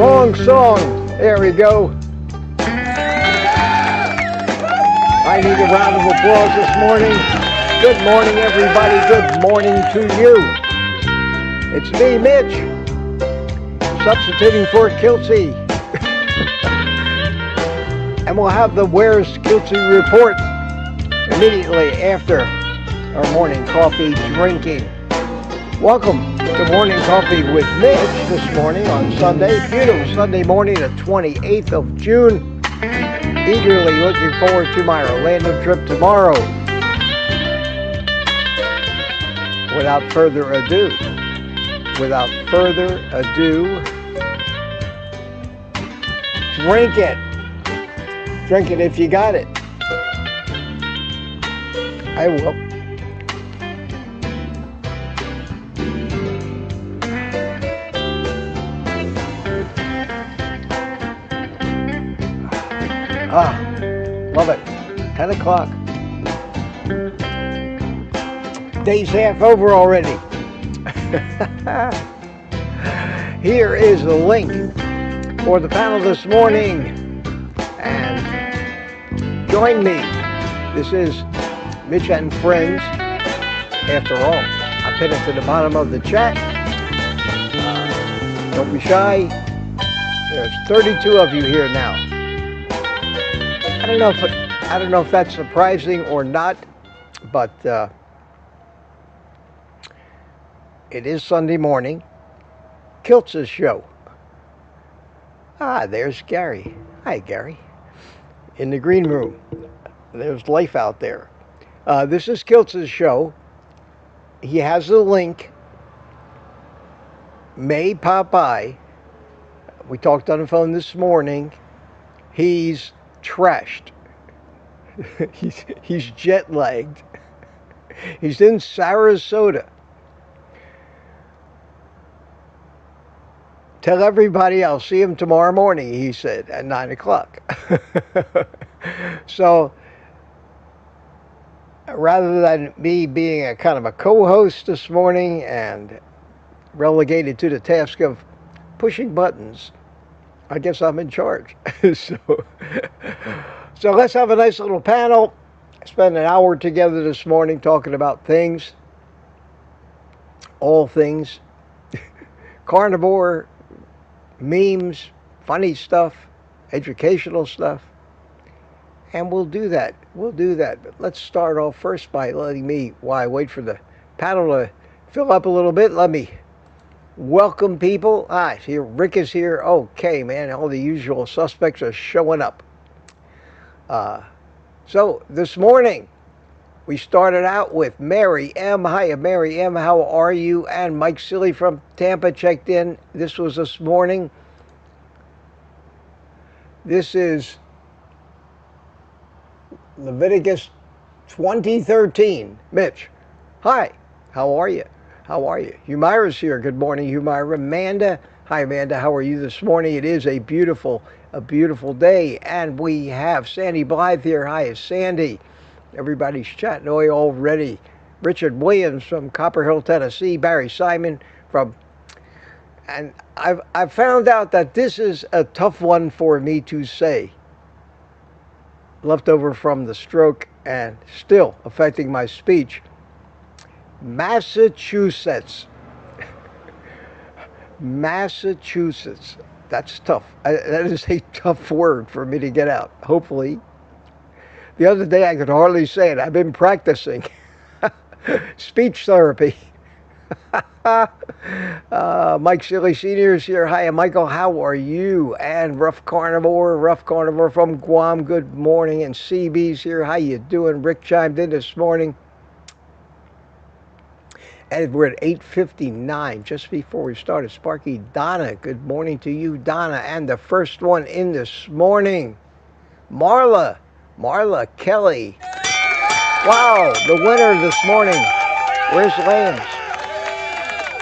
Wrong song. There we go. I need a round of applause this morning. Good morning, everybody. Good morning to you. It's me, Mitch, substituting for Kiltsy. And we'll have the Where's Kiltsy report immediately after our morning coffee drinking. Welcome to Morning Coffee with Mitch this morning on Sunday. Beautiful Sunday morning, the 28th of June. Eagerly looking forward to my Orlando trip tomorrow. Without further ado, drink it. Drink it if you got it. I will. Love it. 10 o'clock. Day's half over already. Here is the link for the panel this morning. And join me. This is Mitch and Friends. After all, I pin it to the bottom of the chat. Don't be shy. There's 32 of you here now. I don't know if that's surprising or not, but it is Sunday morning. Kiltz's show. There's Gary. Hi, Gary. In the green room. There's life out there. This is Kiltz's show. He has a link. May pop by. We talked on the phone this morning. He's trashed. He's jet lagged. He's in Sarasota. Tell everybody I'll see him tomorrow morning, he said, at 9 o'clock. So, rather than me being a kind of a co-host this morning and relegated to the task of pushing buttons, I guess I'm in charge. So let's have a nice little panel. Spend an hour together this morning talking about things. All things. Carnivore, memes, funny stuff, educational stuff. And we'll do that. But let's start off first by letting me, while I wait for the panel to fill up a little bit, let me welcome people. Here, Rick is here. Okay, man, all the usual suspects are showing up. So this morning, we started out with Mary M. Hi, Mary M. How are you? And Mike Silly from Tampa checked in. This was this morning. This is Leviticus 20:13. Mitch, hi. How are you? Humira's here. Good morning, Humira. Amanda. Hi, Amanda. How are you this morning? It is a beautiful day. And we have Sandy Blythe here. Hi, Sandy. Everybody's chatting away already. Richard Williams from Copper Hill, Tennessee. Barry Simon from... And I've found out that this is a tough one for me to say. Left over from the stroke and still affecting my speech. Massachusetts. Massachusetts. That's tough. That is a tough word for me to get out. Hopefully. The other day I could hardly say it. I've been practicing. Speech therapy. Mike Silly Sr. is here. Hi, Michael. How are you? And Rough Carnivore from Guam. Good morning. And CB's here. How you doing? Rick chimed in this morning. And we're at 8:59, just before we started. Sparky Donna, good morning to you, Donna. And the first one in this morning, Marla Kelly. Wow, the winner this morning. Where's Lance?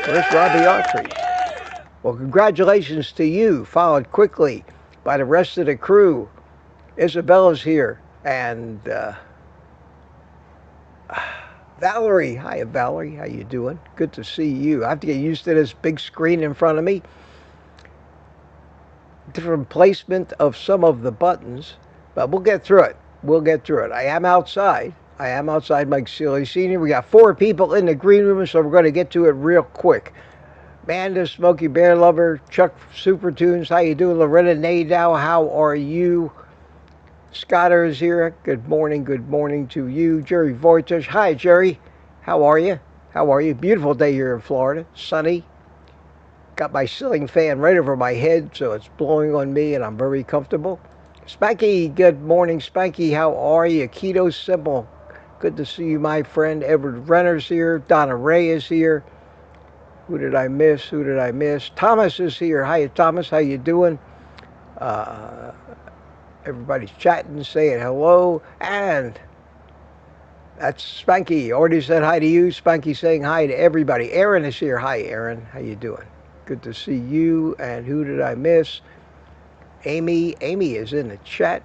Where's Robbie Autry? Well, congratulations to you, followed quickly by the rest of the crew. Isabella's here, and Valerie. Hi, Valerie. How you doing? Good to see you. I have to get used to this big screen in front of me. different placement of some of the buttons, but we'll get through it. We'll get through it. I am outside. Mike Sealy Sr. We got 4 people in the green room, so we're going to get to it real quick. Amanda, Smokey Bear Lover, Chuck Super Tunes, how you doing? Loretta Nadow, how are you? Scotter is here. Good morning to you. Jerry Voitage, hi Jerry, how are you? Beautiful day here in Florida, sunny. Got my ceiling fan right over my head, so it's blowing on me, and I'm very comfortable. Spanky, good morning, Spanky, how are you? Keto Simple, good to see you, my friend. Edward Renner's here. Donna Ray is here. Who did I miss? Thomas is here. Hi, Thomas. How you doing? Everybody's chatting, saying hello. And that's Spanky. Already said hi to you. Spanky saying hi to everybody. Aaron is here. Hi, Aaron. How you doing? Good to see you. And who did I miss? Amy. Amy is in the chat.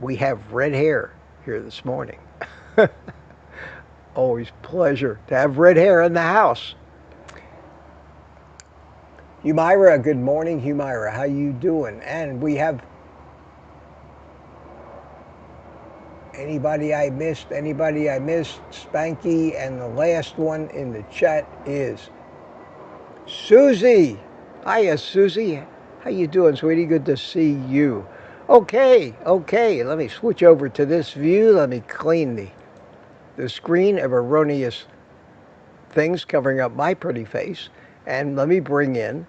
We have red hair here this morning. Always pleasure to have red hair in the house. Humaira, good morning, Humaira. How you doing? And we have anybody I missed? Spanky, and the last one in the chat is Susie. Hiya, Susie. How you doing, sweetie? Good to see you. Okay. Let me switch over to this view. Let me clean the screen of erroneous things covering up my pretty face. And let me bring in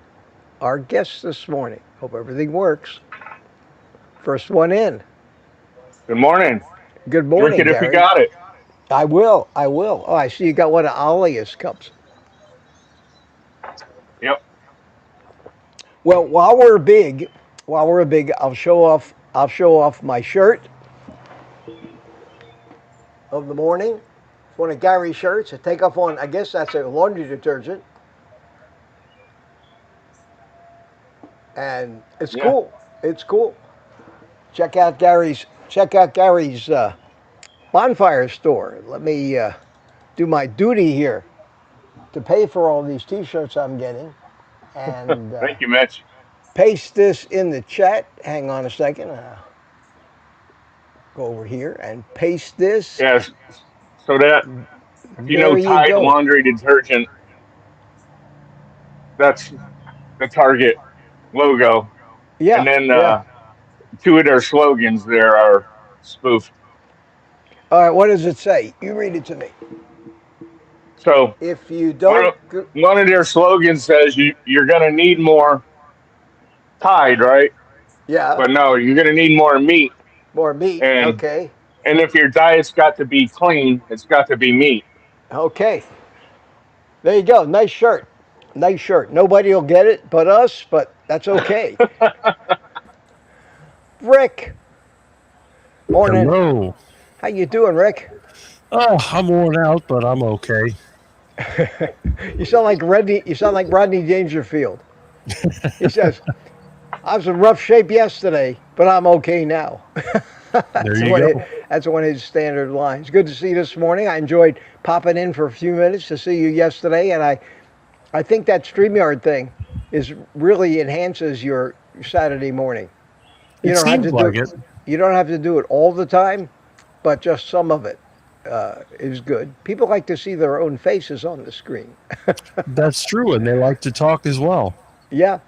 our guests this morning. Hope everything works. First one in. Good morning. Good morning, Drink it Gary. if you got it. I will. Oh, I see you got one of Alia's cups. Yep. Well, while we're big, I'll show off my shirt of the morning. It's one of Gary's shirts. I take off on, I guess that's a laundry detergent. And it's cool. It's cool. Check out Gary's bonfire store. Let me do my duty here to pay for all these T-shirts I'm getting. And thank you, Mitch. Paste this in the chat. Hang on a second. Go over here and paste this. Yes. So that Tide laundry detergent. That's the Target logo. Yeah. And then 2 of their slogans there are spoofed. All right. What does it say? You read it to me. So if you don't, one of their slogans says you're going to need more Tide, right? Yeah. But no, you're going to need more meat. More meat. Okay. And if your diet's got to be clean, it's got to be meat. Okay. There you go. Nice shirt. Nobody will get it but us, but that's okay. Rick. Morning. Hello. How you doing, Rick? Oh, I'm worn out, but I'm okay. You sound like Rodney Dangerfield. He says, I was in rough shape yesterday, but I'm okay now. There you go. That's one of his standard lines. Good to see you this morning. I enjoyed popping in for a few minutes to see you yesterday, and I think that StreamYard thing really enhances your Saturday morning. You don't have to do it. You don't have to do it all the time, but just some of it is good. People like to see their own faces on the screen. That's true, and they like to talk as well. Yeah,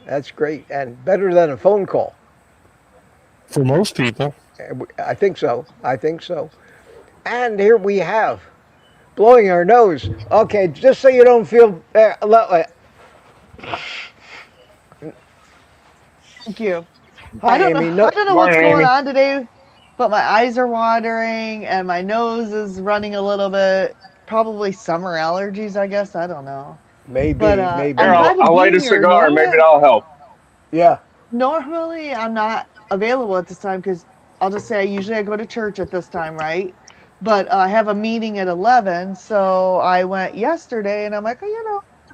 that's great, and better than a phone call. For most people. I think so. And here we have blowing our nose. Okay, just so you don't feel... Thank you. Hi, I don't Amy. know what's Amy. going on today, but my eyes are watering and my nose is running a little bit. Probably summer allergies, I guess. I don't know. Maybe. But, Here, I'll light a cigar. Maybe that'll help. Yeah. Normally, I'm not available at this time because I'll just say I go to church at this time, right? But I have a meeting at 11, so I went yesterday, and I'm like,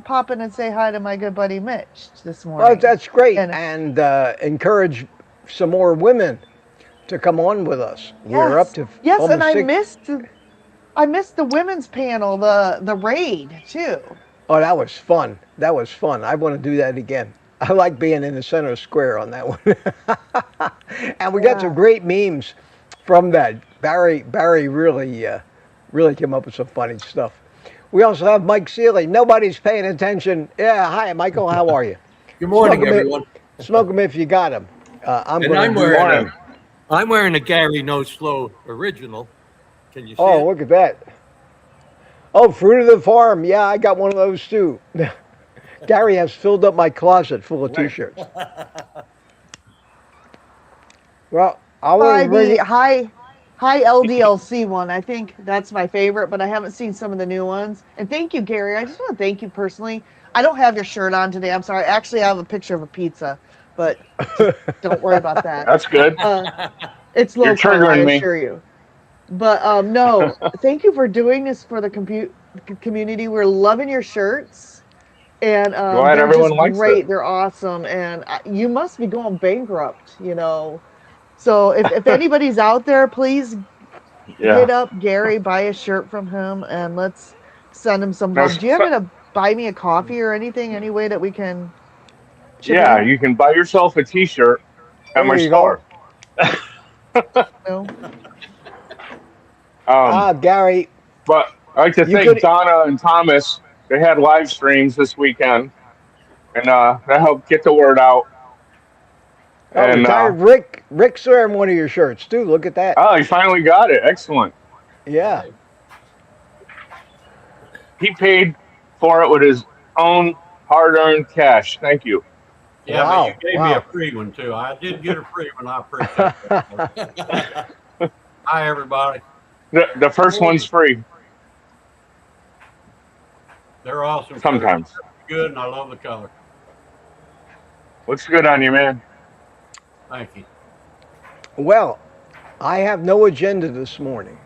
pop in and say hi to my good buddy Mitch this morning. Well, that's great, and encourage some more women to come on with us. Yes. We're up to and I missed the women's panel, the raid too. Oh, that was fun. I want to do that again. I like being in the center square on that one. And we got some great memes from that. Barry really came up with some funny stuff. We also have Mike Seeley. Nobody's paying attention. Yeah, hi, Michael. How are you? Good morning, everyone. Smoke them if you got them. I'm wearing a Gary No Slow original. Can you see Oh, it? look at that. Oh, Fruit of the Farm. Yeah, I got one of those too. Gary has filled up my closet full of T-shirts. Well, Hi LDLC one. I think that's my favorite, but I haven't seen some of the new ones. And thank you, Gary. I just want to thank you personally. I don't have your shirt on today. I'm sorry. Actually, I have a picture of a pizza, but don't worry about that. That's good. It's local, You're triggering me. I assure you. But no, thank you for doing this for the community. We're loving your shirts, and Glad they're everyone just likes great. it. They're awesome, and you must be going bankrupt, you know. So if anybody's out there, please hit up Gary, buy a shirt from him, and let's send him some love. Do you happen to buy me a coffee or anything? Any way that we can? Yeah, you can buy yourself a T-shirt at my store. No. Gary. But I'd like to thank Donna and Thomas. They had live streams this weekend, and that helped get the word out. And Rick's wearing one of your shirts too. Look at that. Oh, he finally got it. Excellent. Yeah. He paid for it with his own hard-earned cash. Thank you. Yeah, but you gave me a free one too. I did get a free one. I appreciate that. Hi, everybody. The first one's free. They're awesome. Sometimes. Good, and I love the color. Looks good on you, man. Thank you. Well, I have no agenda this morning.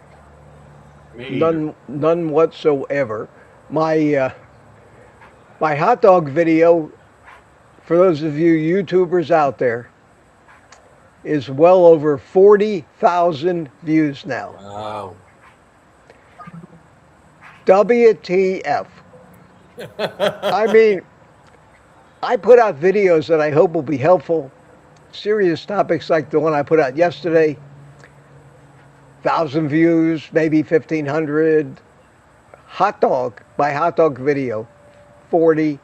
None whatsoever. My hot dog video, for those of you YouTubers out there, is well over 40,000 views now. Wow. WTF. I mean, I put out videos that I hope will be helpful. Serious topics like the one I put out yesterday. 1,000 views, maybe 1,500. Hot dog video, 40.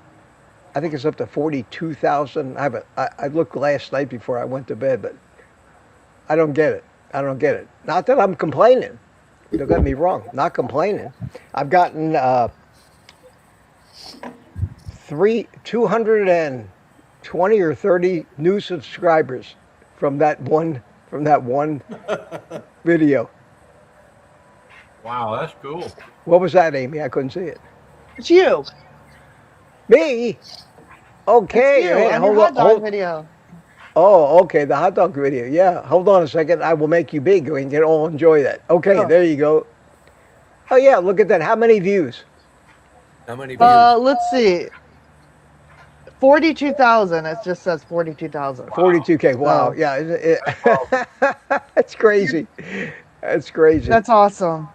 I think it's up to 42,000. I looked last night before I went to bed, but I don't get it. Not that I'm complaining. Don't get me wrong. Not complaining. I've gotten 220 or 30 new subscribers from that one video. Wow, that's cool. What was that, Amy? I couldn't see it. It's you. Me? Okay. It's you on your hot dog video. Oh, okay, the hot dog video. Yeah, hold on a second. I will make you big. We can all enjoy that. Okay, There you go. Oh, yeah, look at that. How many views? How many views? Let's see. 42,000. It just says 42,000. Wow. 42K. Wow. Yeah. That's crazy. That's crazy. That's awesome.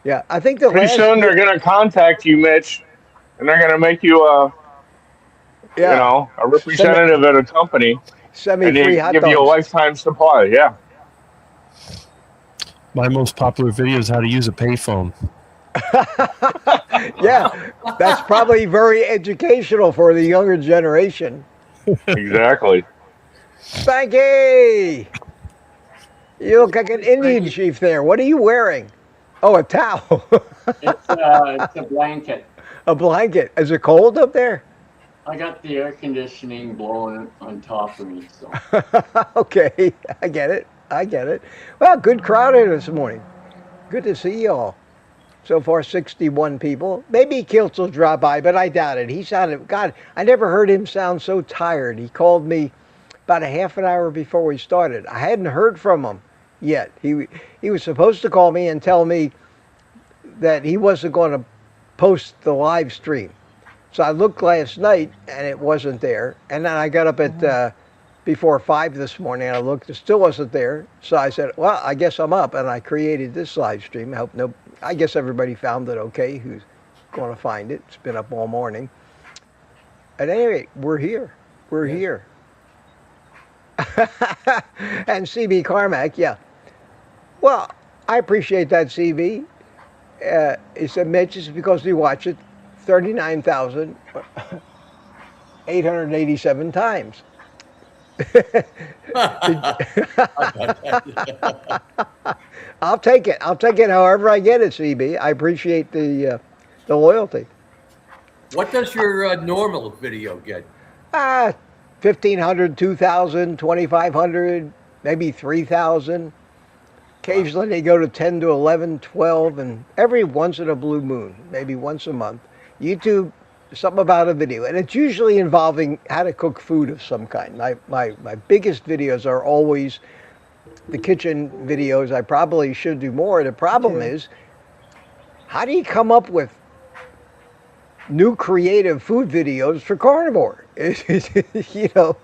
Yeah. I think pretty soon they're going to contact you, Mitch, and they're going to make you a representative at a company. Semi-free hot dogs. Give you a lifetime supply. Yeah. My most popular video is how to use a payphone. Yeah, that's probably very educational for the younger generation. Exactly. Spanky! You look like an Indian chief there. What are you wearing? Oh, a towel. It's a blanket. A blanket. Is it cold up there? I got the air conditioning blowing on top of me. So. Okay, I get it. Well, good crowd here this morning. Good to see y'all. So far, 61 people. Maybe Kiltz will drop by, but I doubt it. He sounded, God, I never heard him sound so tired. He called me about a half an hour before we started. I hadn't heard from him yet. He was supposed to call me and tell me that he wasn't going to post the live stream. So I looked last night, and it wasn't there. And then I got up at before 5 this morning, and I looked, it still wasn't there. So I said, well, I guess I'm up, and I created this live stream. I guess everybody found it okay who's going to find it. It's been up all morning. At any rate, we're here. We're here. And CB Carmack, yeah. Well, I appreciate that, CB. He said, Mitch, it's because we watch it 39,887 times. I'll take it. I'll take it however I get it, CB. I appreciate the loyalty. What does your normal video get? 1,500, 2,000, 2,500, maybe 3,000. Occasionally they go to 10 to 11, 12, and every once in a blue moon, maybe once a month, YouTube, something about a video. And it's usually involving how to cook food of some kind. My biggest videos are always the kitchen videos. I probably should do more. The problem is, how do you come up with new creative food videos for carnivore? You know,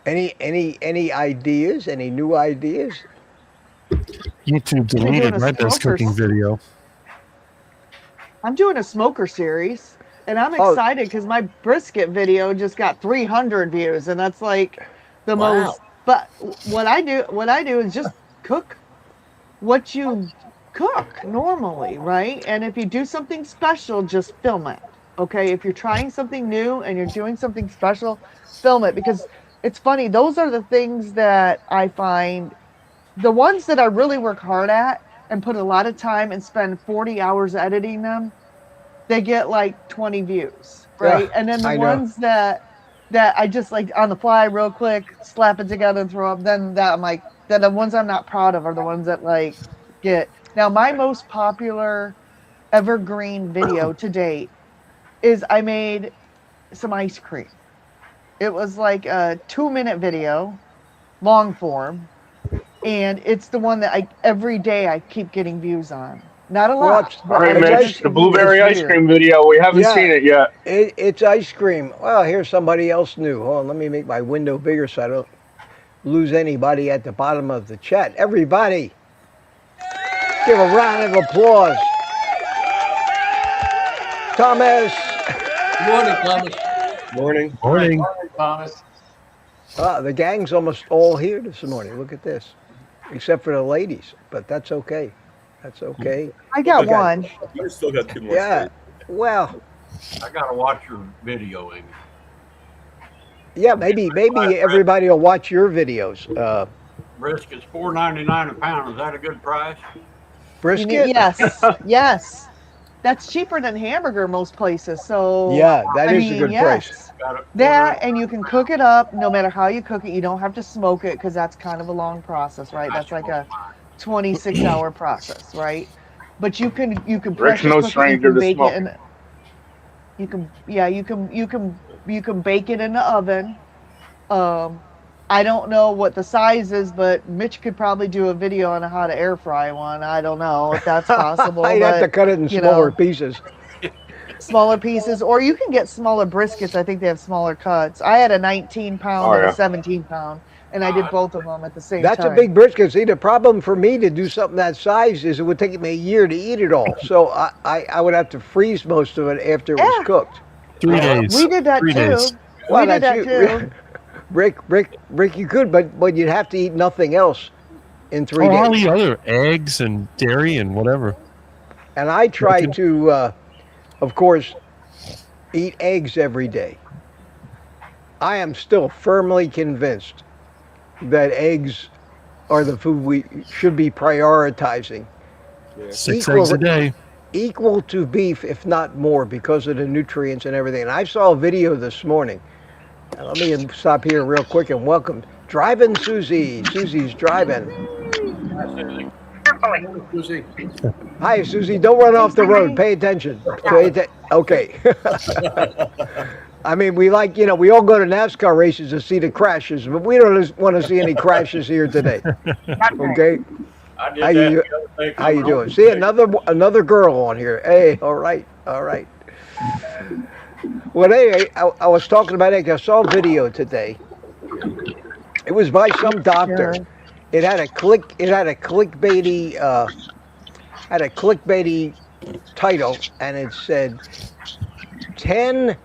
any ideas? Any new ideas? YouTube deleted my best cooking video. I'm doing a smoker series, and I'm excited because my brisket video just got 300 views, and that's like the most. But what I do is just cook what you cook normally, right? And if you do something special, just film it. Okay, if you're trying something new and you're doing something special, film it, because it's funny. Those are the things that I find, the ones that I really work hard at and put a lot of time and spend 40 hours editing them, they get like 20 views, right? Yeah, and then the ones that I just like on the fly real quick, slap it together and throw up, then the ones I'm not proud of are the ones that like get. Now, my most popular evergreen video to date is I made some ice cream. It was like a 2-minute video, long form, and it's the one that every day I keep getting views on. Not a lot. All right, Mitch, the blueberry ice cream video. We haven't seen it yet. It's ice cream. Well, here's somebody else new. Hold on, let me make my window bigger so I don't lose anybody at the bottom of the chat. Everybody, give a round of applause. Thomas. Good morning, Thomas. Morning. Morning, Thomas. The gang's almost all here this morning. Look at this. Except for the ladies, but that's okay. That's okay. I got one. You still got 2 more. Yeah. Well, I gotta watch your video, Amy. Yeah, maybe everybody will watch your videos. Brisket's $4.99 a pound. Is that a good price? Brisket? Yes. Yes. That's cheaper than hamburger most places. So yeah, that is a good price. That, and you can cook it up no matter how you cook it. You don't have to smoke it because that's kind of a long process, right? That's like a 26-hour process, right? But you can pressure cook it, you can bake it in, you can bake it in the oven. I don't know what the size is, but Mitch could probably do a video on how to air fry one. I don't know if that's possible. I'd have to cut it in smaller pieces. Smaller pieces, or you can get smaller briskets. I think they have smaller cuts. I had a 19-pound and a 17-pound, and I did both of them at the same time. That's a big brisket. See, the problem for me to do something that size is it would take me a year to eat it all. So I would have to freeze most of it after it was cooked. 3 days. We did that 3 too. days. We did that too. Rick, you could, but you'd have to eat nothing else in 3 days. I'll eat other eggs and dairy and whatever. And I try to, of course, eat eggs every day. I am still firmly convinced that eggs are the food we should be prioritizing. 6 eggs a day. Equal to beef, if not more, because of the nutrients and everything. And I saw a video this morning. Now, let me stop here real quick and welcome Driving Susie. Susie's driving. Susie. Hi, Susie. Don't run off the road. Pay attention. Okay. I mean, we all go to NASCAR races to see the crashes, but we don't want to see any crashes here today. Okay? How you doing? See, another girl on here. Hey, all right. Well, anyway, I was talking about it. I saw a video today. It was by some doctor. It had a clickbaity title, and it said 10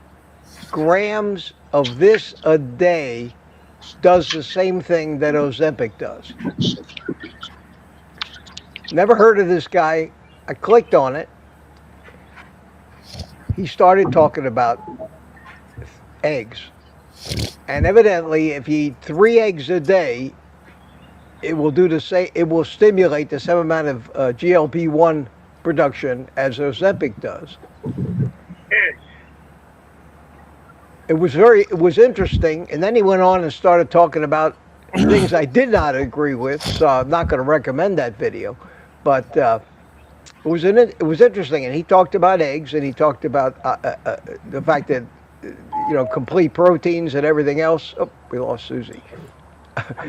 grams of this a day does the same thing that Ozempic does. Never heard of this guy. I clicked on it. He started talking about eggs. And evidently, if you eat 3 eggs a day, it will do the same. It will stimulate the same amount of GLP-1 production as Ozempic does. It was interesting, and then he went on and started talking about things I did not agree with. So I'm not going to recommend that video, but it was interesting, and he talked about eggs, and he talked about the fact that complete proteins and everything else. Oh, we lost Susie.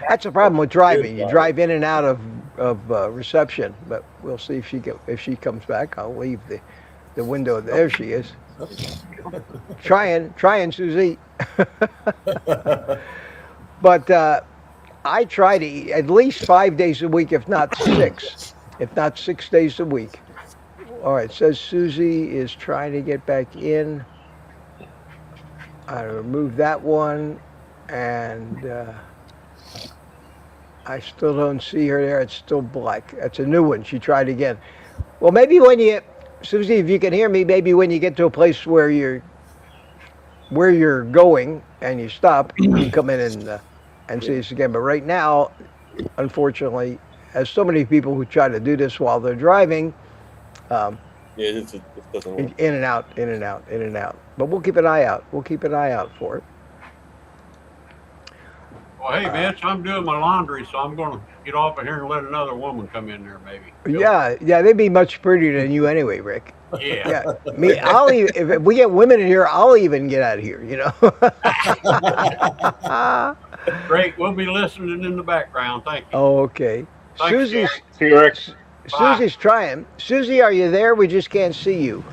That's the problem with driving. You drive in and out of reception, but we'll see if she comes back. I'll leave the window. There she is. Trying, Susie. But I try to eat at least 5 days a week, if not 6 days a week. All right, it says Susie is trying to get back in. I removed that one, and I still don't see her there. It's still black. That's a new one. She tried again. Well, maybe Susie, if you can hear me, maybe when you get to a place where you're going and you stop, you can come in and see us again. But right now, unfortunately, as so many people who try to do this while they're driving, it doesn't work. In and out. But we'll keep an eye out. For it. Well, hey, Mitch, I'm doing my laundry, so I'm going to get off of here and let another woman come in there, maybe. Yeah, they'd be much prettier than you anyway, Rick. Yeah. Me, if we get women in here, I'll even get out of here, Great, we'll be listening in the background. Thank you. Oh, okay. Thanks, Susie's trying. Susie, are you there? We just can't see you.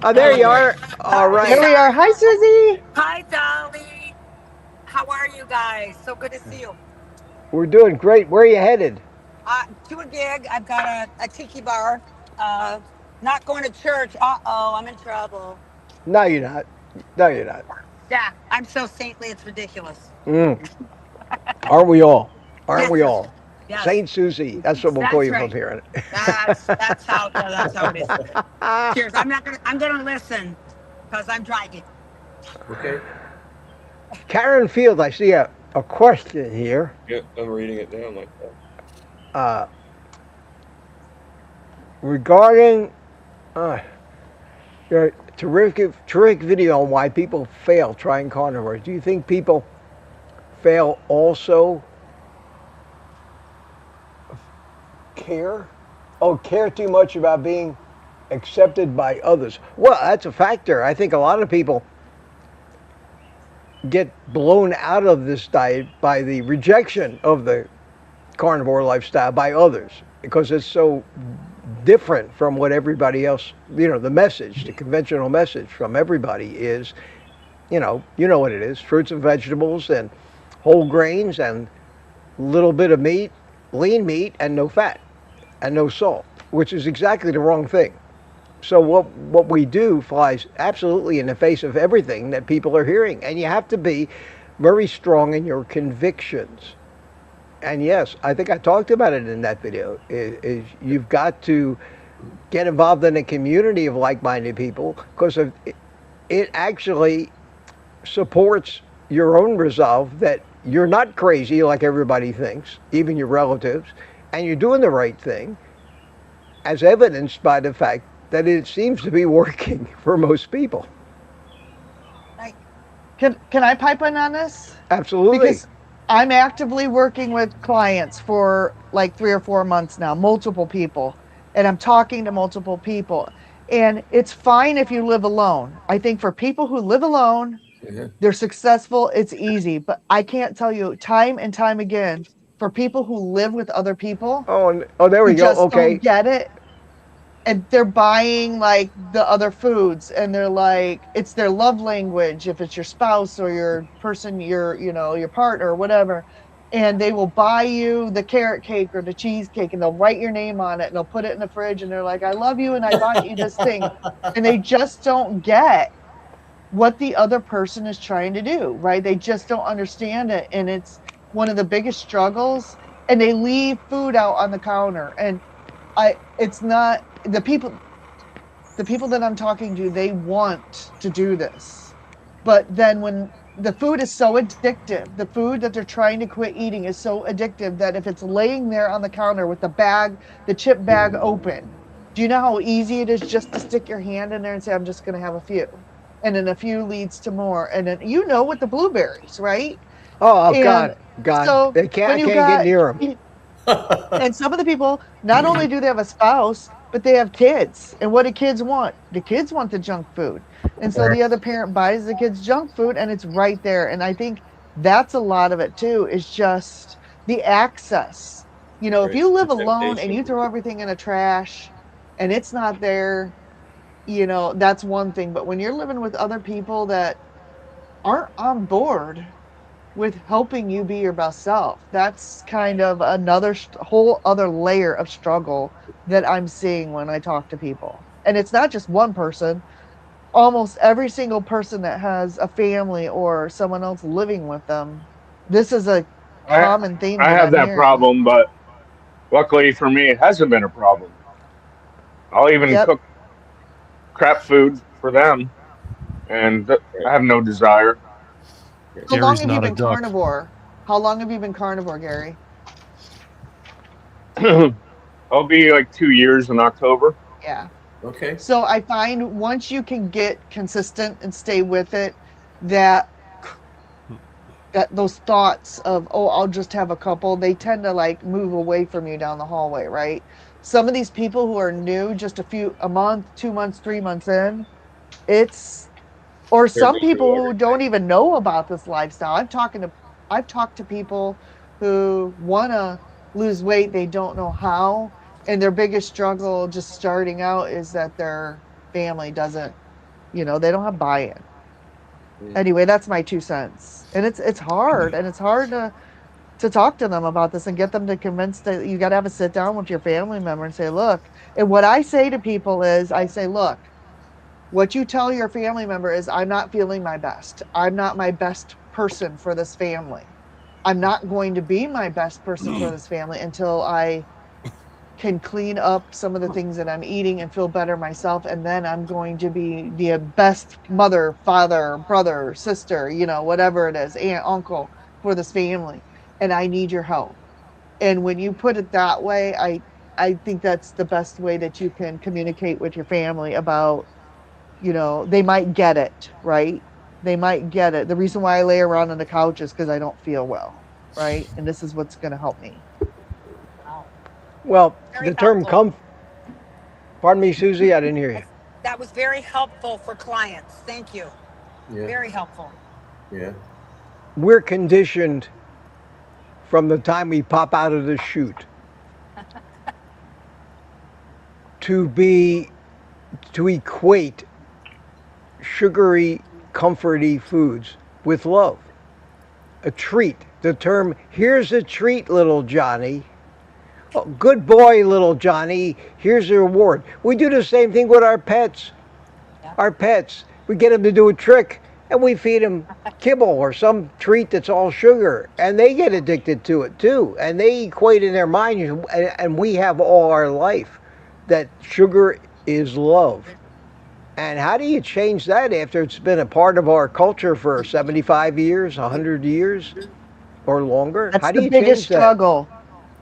Oh, there you are. All right. There we are. Hi, Susie. Hi, Dolly. How are you guys? So good to see you. We're doing great. Where are you headed? To a gig. I've got a tiki bar. Not going to church. Uh-oh, I'm in trouble. No, you're not. Yeah, I'm so saintly, it's ridiculous. Aren't we all? We all? Yes. Saint Susie. That's what we'll call you from here. That's how it is. Cheers. I'm gonna listen because I'm driving. Okay. Karen Field, I see a question here. Yeah, I'm reading it down like that. Regarding your terrific video on why people fail trying carnivore. Do you think people fail also care too much about being accepted by others? Well, that's a factor. I think a lot of people get blown out of this diet by the rejection of the carnivore lifestyle by others because it's so different from what everybody else, the message, the conventional message from everybody is, you know what it is, fruits and vegetables and whole grains and a little bit of meat, lean meat, and no fat and no salt, which is exactly the wrong thing. So what we do flies absolutely in the face of everything that people are hearing. And you have to be very strong in your convictions. And yes, I think I talked about it in that video, is you've got to get involved in a community of like-minded people because it actually supports your own resolve that you're not crazy like everybody thinks, even your relatives, and you're doing the right thing, as evidenced by the fact that it seems to be working for most people. Can I pipe in on this? Absolutely. Because I'm actively working with clients for like 3 or 4 months now, multiple people, and I'm talking to multiple people. And it's fine if you live alone. I think for people who live alone, they're successful, it's easy. But I can't tell you time and time again, for people who live with other people, there we go. Just okay. Don't get it. And they're buying like the other foods, and they're like, it's their love language. If it's your spouse or your person, your partner or whatever, and they will buy you the carrot cake or the cheesecake, and they'll write your name on it, and they'll put it in the fridge, and they're like, I love you, and I bought you this thing, and they just don't get what the other person is trying to do, right? They just don't understand it. And it's one of the biggest struggles. And they leave food out on the counter. And it's not the people that I'm talking to, they want to do this. But then when the food is so addictive, the food that they're trying to quit eating is so addictive that if it's laying there on the counter with the chip bag open, do you know how easy it is just to stick your hand in there and say, I'm just going to have a few? And then a few leads to more. And then, with the blueberries, right? Oh, God. So I can't get near them. And some of the people, not only do they have a spouse, but they have kids. And what do kids want? The kids want the junk food. And so the other parent buys the kids junk food, and it's right there. And I think that's a lot of it too, is just the access. If you live alone and you throw everything in a trash and it's not there, that's one thing. But when you're living with other people that aren't on board with helping you be your best self, that's kind of another whole other layer of struggle that I'm seeing when I talk to people. And it's not just one person. Almost every single person that has a family or someone else living with them, this is a common theme. I have that problem, but luckily for me, it hasn't been a problem. I'll even cook crap food for them, and I have no desire. How long have you been carnivore? How long have you been carnivore, Gary? I'll be like 2 years in October. Yeah. Okay. So I find once you can get consistent and stay with it, that those thoughts of, I'll just have a couple, they tend to move away from you down the hallway, right? Some of these people who are new, just a month, 2 months, 3 months in, or some people who don't even know about this lifestyle. I've talked to people who want to lose weight, they don't know how, and their biggest struggle just starting out is that their family doesn't, they don't have buy-in. Anyway, that's my 2 cents. And it's hard, and it's hard to talk to them about this and get them to convince that you got to have a sit down with your family member and say, look. And what I say to people is, I say, look, what you tell your family member is, I'm not feeling my best. I'm not my best person for this family. I'm not going to be my best person for this family until I can clean up some of the things that I'm eating and feel better myself. And then I'm going to be the best mother, father, brother, sister, whatever it is, aunt, uncle for this family. And I need your help. And when you put it that way, I think that's the best way that you can communicate with your family about, they might get it, right? They might get it. The reason why I lay around on the couch is because I don't feel well, right? And this is what's going to help me. Well, the term pardon me, Susie, I didn't hear you. That was very helpful for clients. Thank you. Yeah. Very helpful. Yeah. We're conditioned from the time we pop out of the chute to equate sugary, comforty foods with love. A treat. The term, here's a treat, little Johnny. Oh, good boy, little Johnny. Here's a reward. We do the same thing with our pets. Yeah. Our pets. We get them to do a trick, and we feed them kibble or some treat that's all sugar. And they get addicted to it, too. And they equate in their mind, and we have all our life, that sugar is love. And how do you change that after it's been a part of our culture for 75 years, 100 years, or longer? That's how do you the biggest change that? struggle.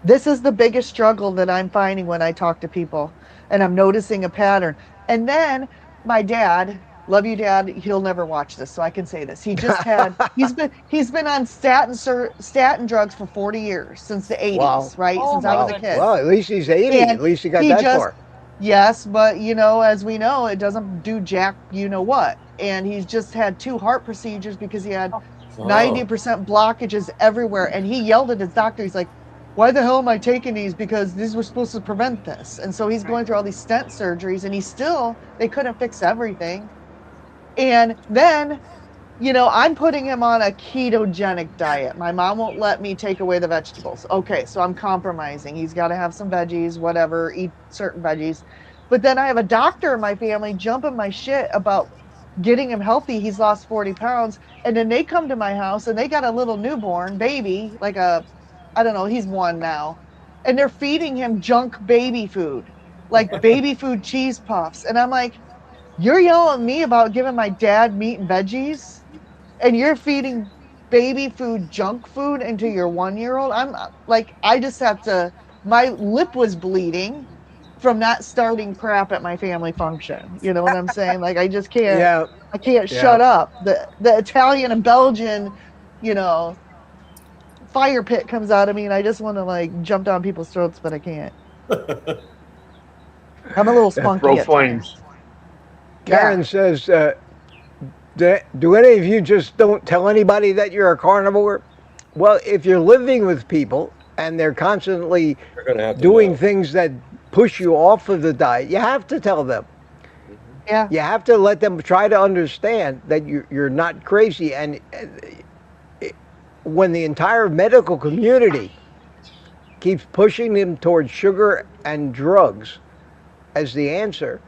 This is the biggest struggle that I'm finding when I talk to people, and I'm noticing a pattern. And then my dad, love you, Dad. He'll never watch this, so I can say this. He just had he's been on statin drugs for 40 years, since the 80s, right? Since I was a kid. Well, at least he's 80. At least he got that far. Yes, but as we know, it doesn't do jack what. And he's just had 2 heart procedures because he had 90% blockages everywhere. And he yelled at his doctor. He's like, why the hell am I taking these? Because these were supposed to prevent this. And so he's going through all these stent surgeries, and they couldn't fix everything. And then, I'm putting him on a ketogenic diet. My mom won't let me take away the vegetables. Okay, so I'm compromising. He's got to have some veggies, whatever, eat certain veggies. But then I have a doctor in my family jumping my shit about getting him healthy. He's lost 40 pounds. And then they come to my house and they got a little newborn baby, like I don't know, he's 1 now. And they're feeding him junk baby food, like baby food cheese puffs. And I'm like, you're yelling at me about giving my dad meat and veggies, and you're feeding baby food junk food into your 1-year-old. I'm like, I just have to, my lip was bleeding from not starting crap at my family function. You know what I'm saying? Like, I just can't, I can't shut up. The Italian and Belgian, you know, fire pit comes out of me, and I just want to like jump down people's throats, but I can't. I'm a little spunky. Throw flames. Karen says, do any of you just don't tell anybody that you're a carnivore? Well, if you're living with people and they're constantly doing things that push you off of the diet, you have to tell them. Yeah. You have to let them try to understand that you're not crazy. And when the entire medical community keeps pushing them towards sugar and drugs as the answer,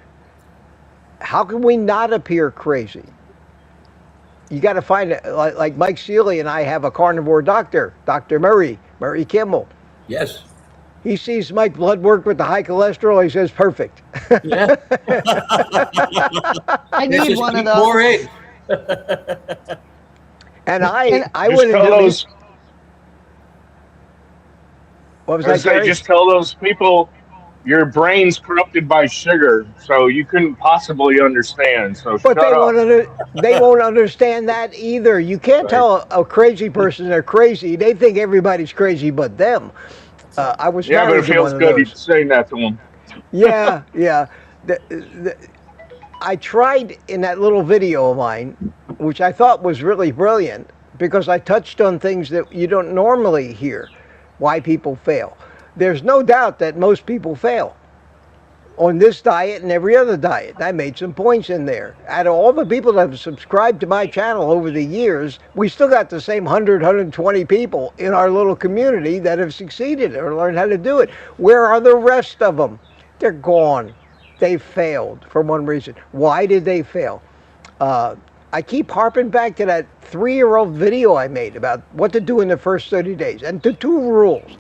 how can we not appear crazy? You got to find it. Like Mike Seeley and I have a carnivore doctor, Dr. Murray Kimmel. Yes. He sees Mike's blood work with the high cholesterol. He says, perfect. Yeah. I need one of those. More eggs. And I went into those. What was that, Gary? Just tell those people your brain's corrupted by sugar, so you couldn't possibly understand. So but they won't understand that either. You can't tell a crazy person they're crazy. They think everybody's crazy but them. I was but it feels good you saying that to them. Yeah. I tried in that little video of mine, which I thought was really brilliant, because I touched on things that you don't normally hear, why people fail. There's no doubt that most people fail on this diet and every other diet. I made some points in there. Out of all the people that have subscribed to my channel over the years, we still got the same 100, 120 people in our little community that have succeeded or learned how to do it. Where are the rest of them? They're gone. They failed for one reason. Why did they fail? I keep harping back to that 3-year-old video I made about what to do in the first 30 days. And the 2 rules.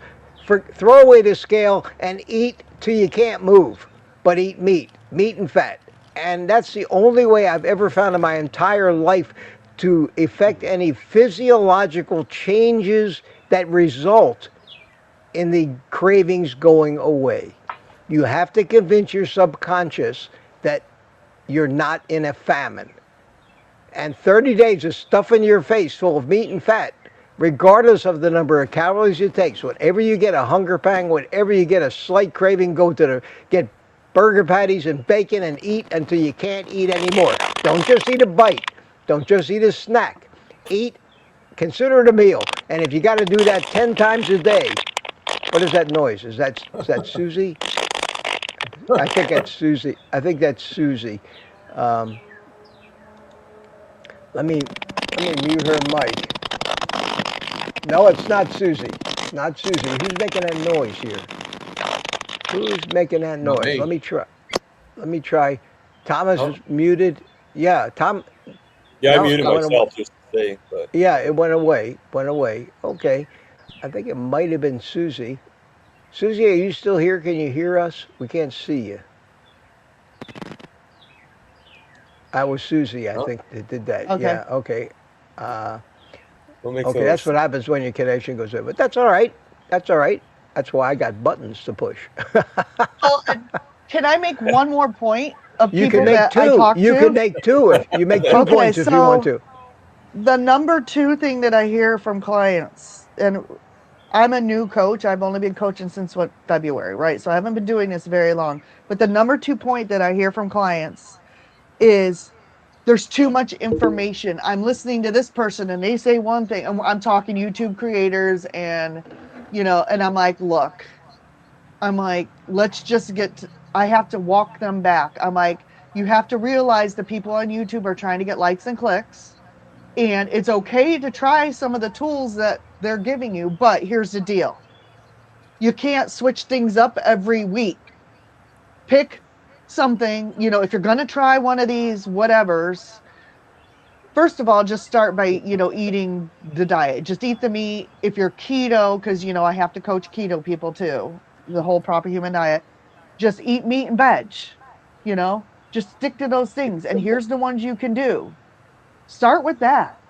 Throw away the scale and eat till you can't move, but eat meat and fat. And that's the only way I've ever found in my entire life to effect any physiological changes that result in the cravings going away. You have to convince your subconscious that you're not in a famine. And 30 days of stuffing your face full of meat and fat, regardless of the number of calories it takes. Whenever you get a hunger pang, whenever you get a slight craving, get burger patties and bacon and eat until you can't eat anymore. Don't just eat a bite. Don't just eat a snack. Eat, consider it a meal. And if you got to do that 10 times a day, what is that noise? Is that Susie? I think that's Susie. Let me mute her mic. No, it's not Susie. Not Susie. Who's making that noise here? Who's making that noise? Okay. Let me try. Thomas is muted. Yeah, Tom. Yeah, I muted myself just to say. But. Yeah, it went away. Okay. I think it might have been Susie. Susie, are you still here? Can you hear us? We can't see you. That was Susie, I think, that did that. Okay. Yeah, okay. Okay, that's what happens when your connection goes in. But that's all right. That's why I got buttons to push. Well, can I make one more point of you people can make that two. I talk to? You can make 2. If you make 2 points if you want to. The number 2 thing that I hear from clients, and I'm a new coach. I've only been coaching since February, right? So I haven't been doing this very long. But the number 2 point that I hear from clients is there's too much information. I'm listening to this person and they say one thing. I'm talking YouTube creators and, and I'm like, look, let's just I have to walk them back. I'm like, you have to realize the people on YouTube are trying to get likes and clicks. And it's okay to try some of the tools that they're giving you, but here's the deal. You can't switch things up every week. Pick something, if you're going to try one of these whatevers, first of all, just start by, eating the diet. Just eat the meat. If you're keto, because, I have to coach keto people too, the whole proper human diet, just eat meat and veg, just stick to those things. And here's the ones you can do. Start with that.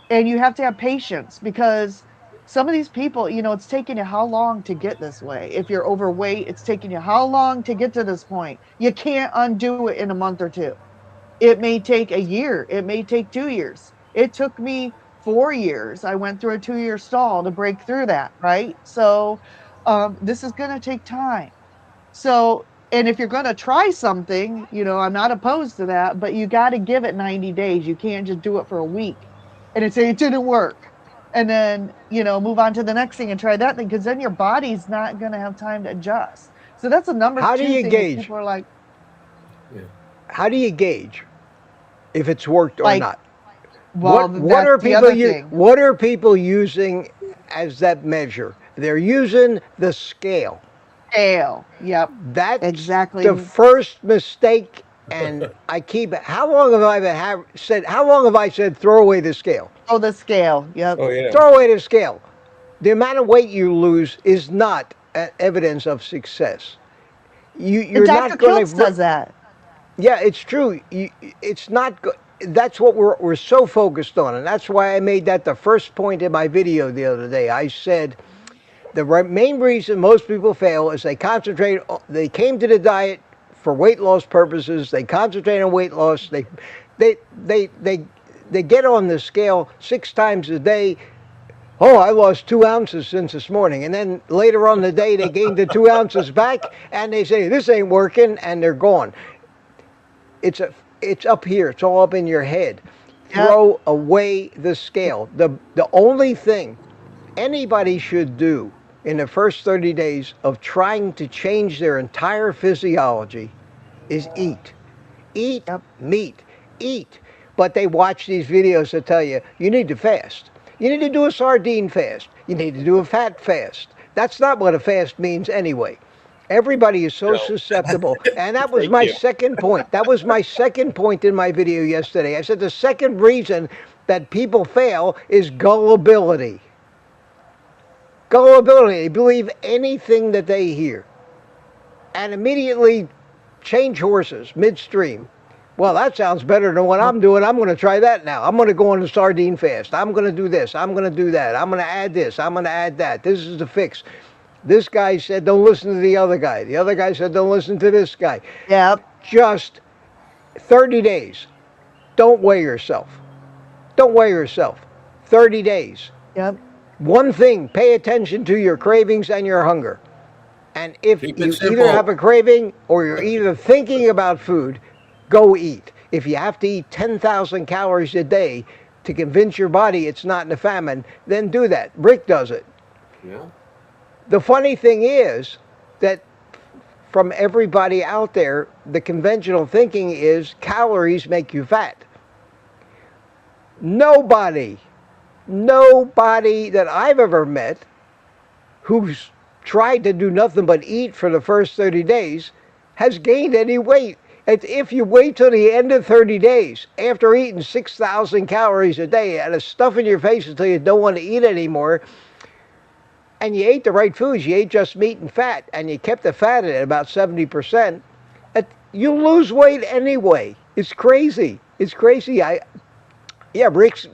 And you have to have patience, because some of these people, it's taking you how long to get this way? If you're overweight, it's taking you how long to get to this point? You can't undo it in a month or two. It may take a year. It may take 2 years. It took me 4 years. I went through a 2-year stall to break through that, right? So this is going to take time. So, and if you're going to try something, I'm not opposed to that, but you got to give it 90 days. You can't just do it for a week and say it didn't work. And then, move on to the next thing and try that thing, because then your body's not going to have time to adjust. So that's a number 2 thing. How do you gauge? People are like, how do you gauge if it's worked or not? Well, what are people using as that measure? They're using the scale. Yep. That's exactly the first mistake. And how long have I said throw away the scale? Oh, the scale. Yep. Oh, yeah. Throw away the scale. The amount of weight you lose is not evidence of success. You're Dr. Kiltz does that. Yeah, it's true. It's not good. That's what we're so focused on, and that's why I made that the first point in my video the other day. I said the main reason most people fail is they came to the diet for weight loss purposes. They concentrate on weight loss. They get on the scale 6 times a day. Oh, I lost 2 ounces since this morning. And then later on in the day, they gained the 2 ounces back, and they say, this ain't working, and they're gone. It's up here. It's all up in your head. Yep. Throw away the scale. The only thing anybody should do in the first 30 days of trying to change their entire physiology is eat. Eat meat. Eat. But they watch these videos that tell you, you need to fast. You need to do a sardine fast. You need to do a fat fast. That's not what a fast means anyway. Everybody is so susceptible. And that was my second point. That was my second point in my video yesterday. I said the second reason that people fail is gullibility. Gullibility. They believe anything that they hear and immediately change horses midstream. Well, that sounds better than what I'm doing. I'm going to try that now. I'm going to go on a sardine fast. I'm going to do this. I'm going to do that. I'm going to add this. I'm going to add that. This is the fix. This guy said, don't listen to the other guy. The other guy said, don't listen to this guy. Yep. Just 30 days. Don't weigh yourself. Don't weigh yourself. 30 days. Yep. One thing, pay attention to your cravings and your hunger. And if you either have a craving or you're either thinking about food, go eat. If you have to eat 10,000 calories a day to convince your body it's not in a famine, then do that. Rick does it. Yeah. The funny thing is that from everybody out there, the conventional thinking is calories make you fat. Nobody that I've ever met who's tried to do nothing but eat for the first 30 days has gained any weight. And if you wait till the end of 30 days, after eating 6,000 calories a day and a stuff in your face until you don't want to eat anymore, and you ate the right foods, you ate just meat and fat, and you kept the fat at about 70%, you lose weight anyway. It's crazy. It's crazy. Rick's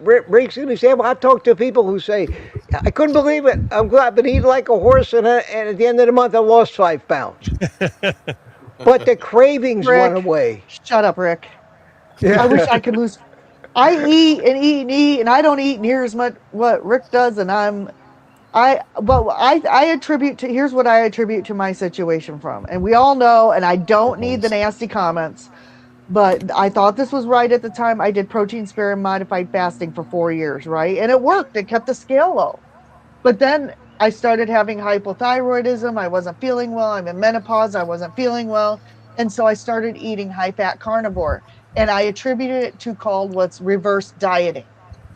an example. I talk to people who say, I couldn't believe it. I've been eating like a horse, and at the end of the month, I lost 5 pounds. But the cravings went away. Shut up, Rick. Yeah. I wish I could lose. I eat and eat and eat, and I don't eat near as much what Rick does, and I attribute to, here's what I attribute to my situation from. And we all know, and I don't need the nasty comments, but I thought this was right at the time. I did protein sparing modified fasting for 4 years, right? And it worked. It kept the scale low. But then I started having hypothyroidism. I wasn't feeling well. I'm in menopause. I wasn't feeling well. And so I started eating high-fat carnivore. And I attributed it to what's reverse dieting.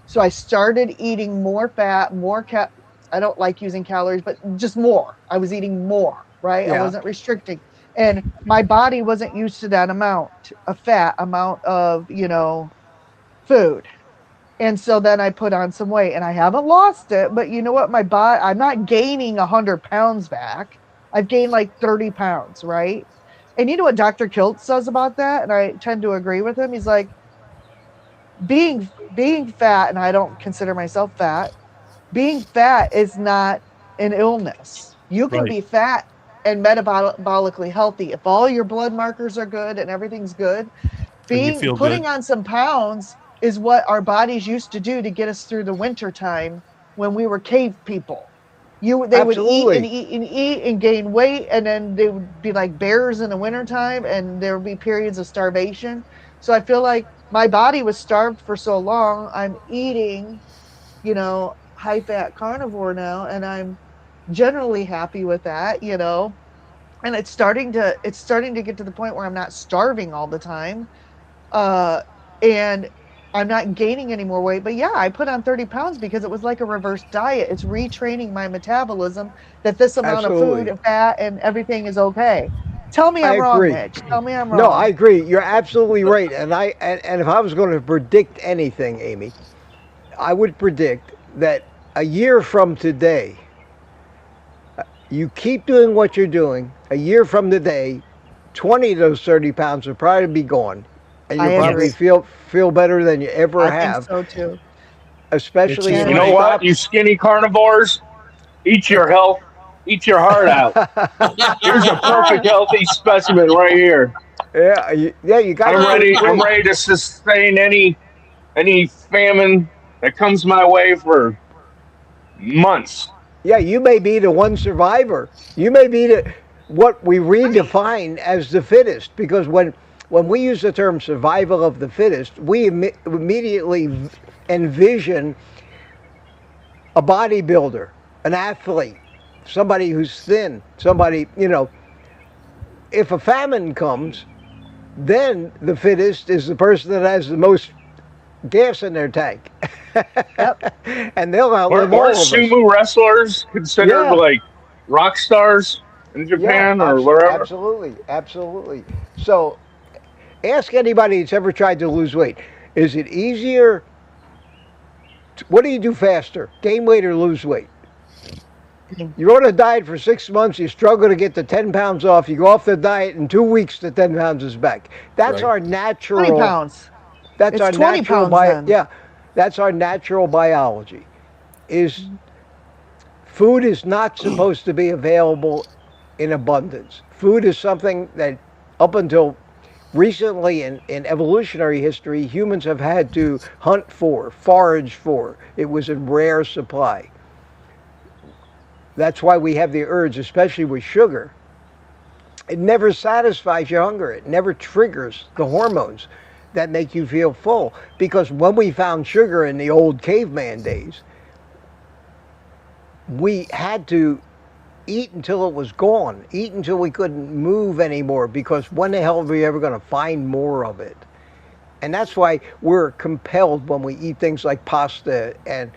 So I started eating more fat, I don't like using calories, but just more. I was eating more, right? Yeah. I wasn't restricting. And my body wasn't used to that amount of fat, amount of, food. And so then I put on some weight, and I haven't lost it, but you know what? My body, I'm not gaining 100 pounds back. I've gained like 30 pounds, right? And you know what Dr. Kilt says about that? And I tend to agree with him. He's like, being fat, and I don't consider myself fat, being fat is not an illness. You can be fat and metabolically healthy if all your blood markers are good and everything's good. Putting on some pounds is what our bodies used to do to get us through the winter time when we were cave people. They would eat and eat and eat and gain weight, and then they would be like bears in the wintertime, and there would be periods of starvation. So I feel like my body was starved for so long. I'm eating, high-fat carnivore now, and I'm generally happy with that, and it's starting to get to the point where I'm not starving all the time, and I'm not gaining any more weight. But yeah, I put on 30 pounds because it was like a reverse diet. It's retraining my metabolism that this amount of food and fat and everything is okay. Tell me I'm wrong, Mitch. Tell me I'm wrong. No, I agree. You're absolutely right. And if I was going to predict anything, Amy, I would predict that a year from today, you keep doing what you're doing. A year from today, 20 of those 30 pounds will probably be gone. And you'll probably feel better than you ever have. I think so too. Especially you know what, you skinny carnivores, eat your health, eat your heart out. Here's a perfect healthy specimen right here. Yeah, you got. I'm ready to sustain any famine that comes my way for months. Yeah, you may be the one survivor. You may be what we redefine as the fittest, because when we use the term survival of the fittest, we immediately envision a bodybuilder, an athlete, somebody who's thin, somebody, if a famine comes, then the fittest is the person that has the most gas in their tank. Yep. And they'll outlive all of us. Sumo wrestlers considered like rock stars in Japan or wherever? Absolutely. So ask anybody that's ever tried to lose weight. Is it easier? What do you do faster? Gain weight or lose weight? You're on a diet for 6 months, you struggle to get the 10 pounds off, you go off the diet, in 2 weeks the 10 pounds is back. That's our natural... 20 pounds. That's it's our 20 natural pounds then. That's our natural biology. Food is not supposed to be available in abundance. Food is something that up until recently in evolutionary history, humans have had to hunt for, forage for. It was in rare supply. That's why we have the urge, especially with sugar. It never satisfies your hunger. It never triggers the hormones that make you feel full. Because when we found sugar in the old caveman days, we had to eat until it was gone, eat until we couldn't move anymore, because when the hell are we ever going to find more of it? And that's why we're compelled when we eat things like pasta and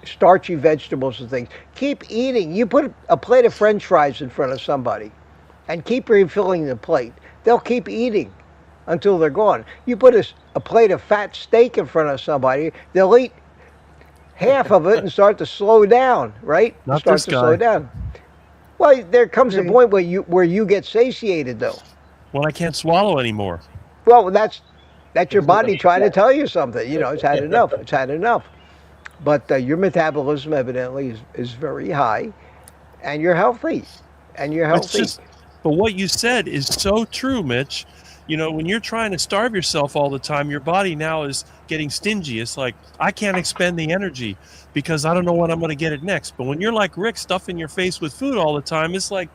starchy vegetables and things. Keep eating. You put a plate of French fries in front of somebody and keep refilling the plate. They'll keep eating until they're gone. You put a plate of fat steak in front of somebody, they'll eat half of it and start to slow down, right? Slow down. Well, there comes a point where you get satiated, though. When I can't swallow anymore. Well, that's your body trying to tell you something. It's had enough. It's had enough. But your metabolism evidently is very high, and you're healthy. But what you said is so true, Mitch. When you're trying to starve yourself all the time, your body now is getting stingy. It's like, I can't expend the energy because I don't know when I'm going to get it next. But when you're like Rick, stuffing your face with food all the time, it's like,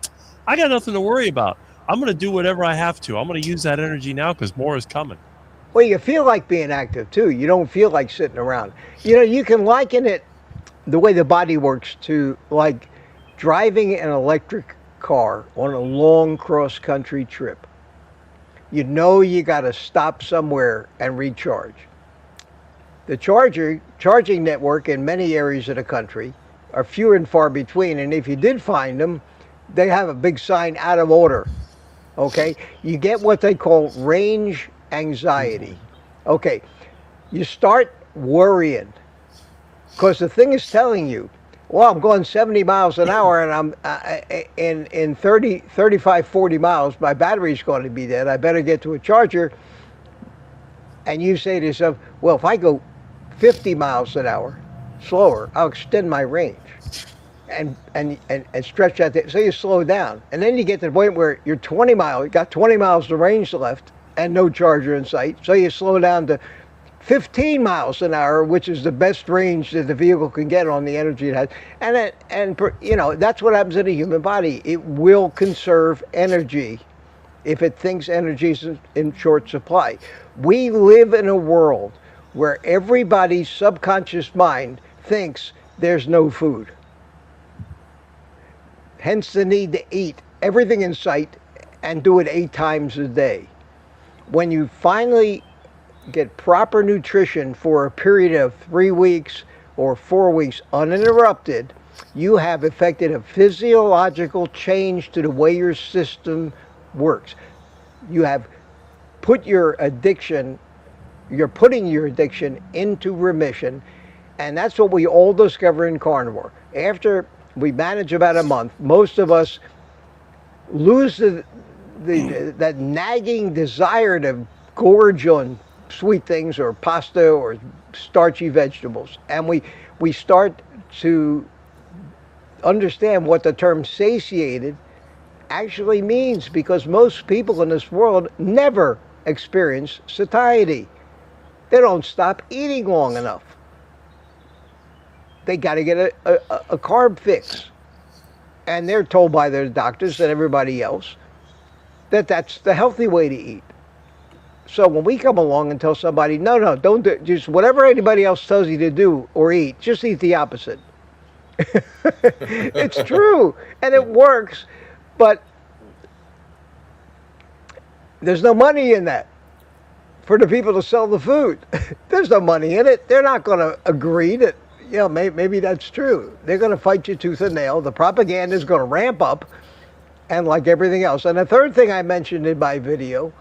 I got nothing to worry about. I'm going to do whatever I have to. I'm going to use that energy now because more is coming. Well, you feel like being active, too. You don't feel like sitting around. You can liken it, the way the body works, to like driving an electric car on a long cross-country trip. You got to stop somewhere and recharge. The charging network in many areas of the country are few and far between, and if you did find them, they have a big sign, out of order. Okay? You get what they call range anxiety. Okay. you start worrying because the thing is telling you, well, I'm going 70 miles an hour and I'm in 35, 40 miles, my battery's going to be dead. I better get to a charger. And you say to yourself, well, if I go 50 miles an hour slower, I'll extend my range and stretch that. So you slow down. And then you get to the point where you're 20 miles, you got 20 miles of range left and no charger in sight. So you slow down to 15 miles an hour, which is the best range that the vehicle can get on the energy it has. And you know, that's what happens in a human body. It will conserve energy if it thinks energy is in short supply. We live in a world where everybody's subconscious mind thinks there's no food. Hence the need to eat everything in sight and do it 8 times a day. When you finally get proper nutrition for a period of 3 weeks or 4 weeks uninterrupted, you have effected a physiological change to the way your system works. You have put your addiction, you're putting your addiction into remission, and that's what we all discover in carnivore. After we manage about a month, most of us lose that nagging desire to gorge on sweet things or pasta or starchy vegetables. And we start to understand what the term satiated actually means, because most people in this world never experience satiety. They don't stop eating long enough. They got to get a carb fix. And they're told by their doctors and everybody else that that's the healthy way to eat. So when we come along and tell somebody, no, don't do, just whatever anybody else tells you to do or eat, just eat the opposite. It's true, and it works, but there's no money in that for the people to sell the food. There's no money in it. They're not going to agree that, you know, maybe that's true. They're going to fight you tooth and nail. The propaganda is going to ramp up, and like everything else. And the third thing I mentioned in my video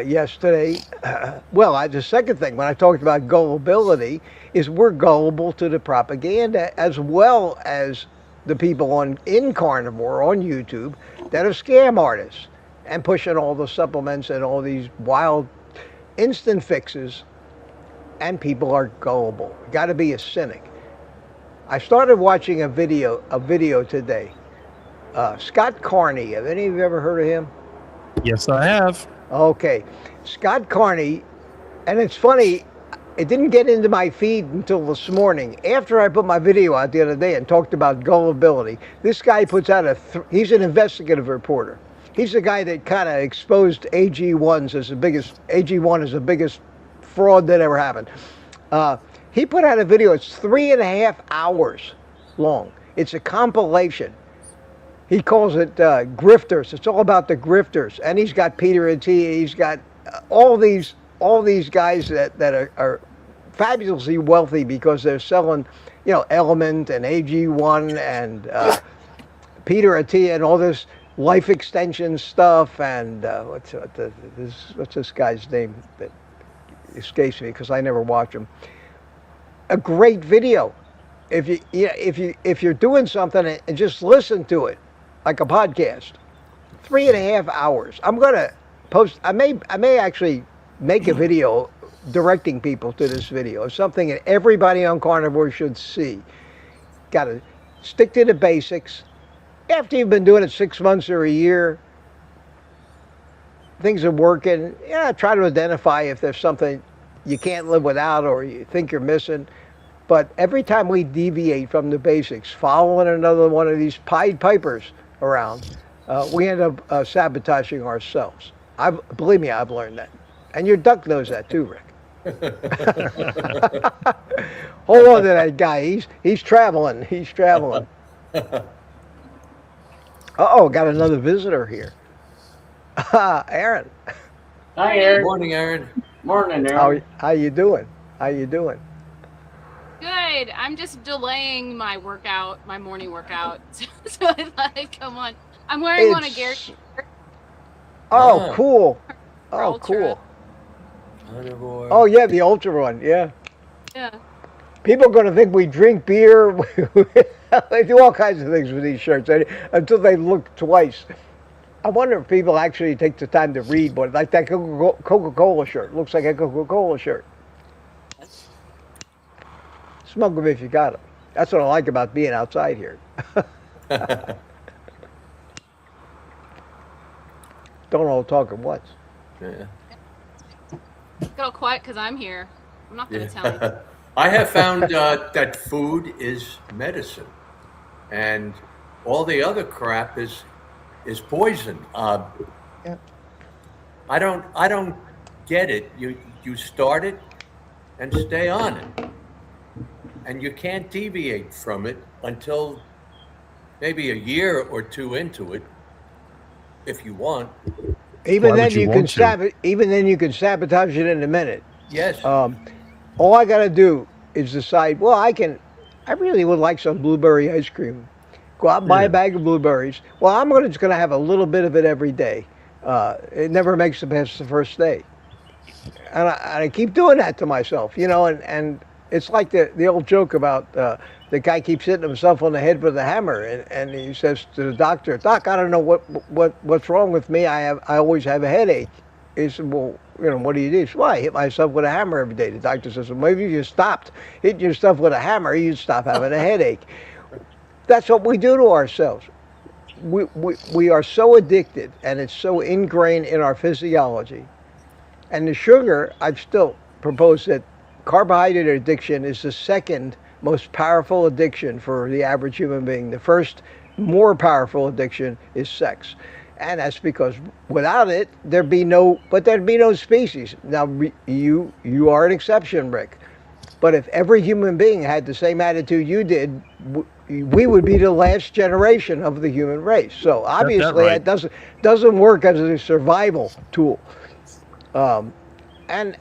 yesterday, the second thing when I talked about gullibility is we're gullible to the propaganda, as well as the people in carnivore on YouTube that are scam artists and pushing all the supplements and all these wild instant fixes, and people are gullible. Got to be a cynic. I started watching a video today. Scott Carney. Have any of you ever heard of him? Yes, I have. Okay. Scott Carney, and it's funny, it didn't get into my feed until this morning. After I put my video out the other day and talked about gullibility, this guy puts out he's an investigative reporter. He's the guy that kind of exposed AG1 as the biggest fraud that ever happened. He put out a video, it's 3.5 hours long. It's a compilation. He calls it grifters. It's all about the grifters. And he's got Peter and T. He's got all these guys that are fabulously wealthy because they're selling, you know, Element and AG1 and Peter and T and all this life extension stuff. And what's this guy's name that escapes me because I never watch him. A great video. If you're doing something and just listen to it like a podcast, 3.5 hours. I'm gonna post. I may actually make a video directing people to this video. It's something that everybody on carnivore should see. Got to stick to the basics. After you've been doing it 6 months or a year, things are working. Yeah, try to identify if there's something you can't live without or you think you're missing. But every time we deviate from the basics, following another one of these Pied Pipers around, we end up sabotaging ourselves. Believe me, I've learned that. And your duck knows that too, Rick. Hold on to that guy. He's traveling. He's traveling. Uh-oh, got another visitor here. Aaron. Hi, Aaron. Morning, Aaron. Morning, Aaron. How you doing? How you doing? Good. I'm just delaying my workout, my morning workout. So I thought I'd come on. I'm wearing one of Gary's. Oh, cool. Oh, cool. Carnivore. Oh yeah, the ultra one. Yeah. Yeah. People are going to think we drink beer. They do all kinds of things with these shirts until they look twice. I wonder if people actually take the time to read what, like that Coca-Cola shirt. Looks like a Coca-Cola shirt. Smoke them if you got them. That's what I like about being outside here. Don't all talk at once. Yeah. Get all quiet because I'm here. I'm not going to tell you. I have found that food is medicine, and all the other crap is poison. Yep. I don't get it. You start it and stay on it, and you can't deviate from it until maybe a year or two into it, if you want. Even then you can sabotage it in a minute. Yes. All I got to do is decide, well, I really would like some blueberry ice cream. Go out and buy a bag of blueberries. Well, I'm just going to have a little bit of it every day. It never makes it past the first day. And I keep doing that to myself, and it's like the old joke about the guy keeps hitting himself on the head with a hammer, and he says to the doctor, "Doc, I don't know what's wrong with me. I always have a headache." He said, "Well, what do you do?" He said, "Well, I hit myself with a hammer every day." The doctor says, "Well, maybe if you stopped hitting yourself with a hammer, you'd stop having a headache." That's what we do to ourselves. We are so addicted, and it's so ingrained in our physiology. And the sugar, I've still proposed that carbohydrate addiction is the second most powerful addiction for the average human being. The first, more powerful addiction is sex. And that's because without it, there'd be no species. Now, you are an exception, Rick. But if every human being had the same attitude you did, we would be the last generation of the human race. So obviously, it doesn't work as a survival tool. And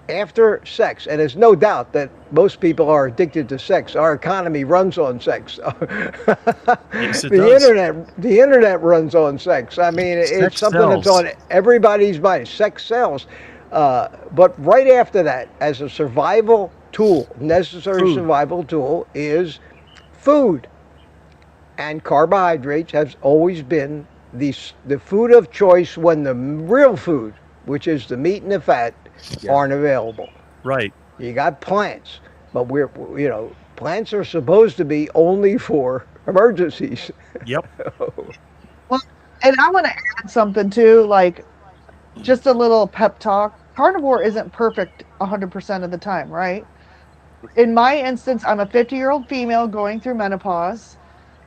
after sex, and there's no doubt that most people are addicted to sex. Our economy runs on sex. Yes, it does. The internet runs on sex. I mean, it's something that's on everybody's mind. Sex sells. But right after that, as a survival tool, necessary survival tool, is food. And carbohydrates has always been the food of choice when the real food, which is the meat and the fat, aren't available. Right. You got plants, but plants are supposed to be only for emergencies. Yep. Well, and I want to add something too, like just a little pep talk. Carnivore isn't perfect 100% of the time, right? In my instance, I'm a 50-year-old female going through menopause,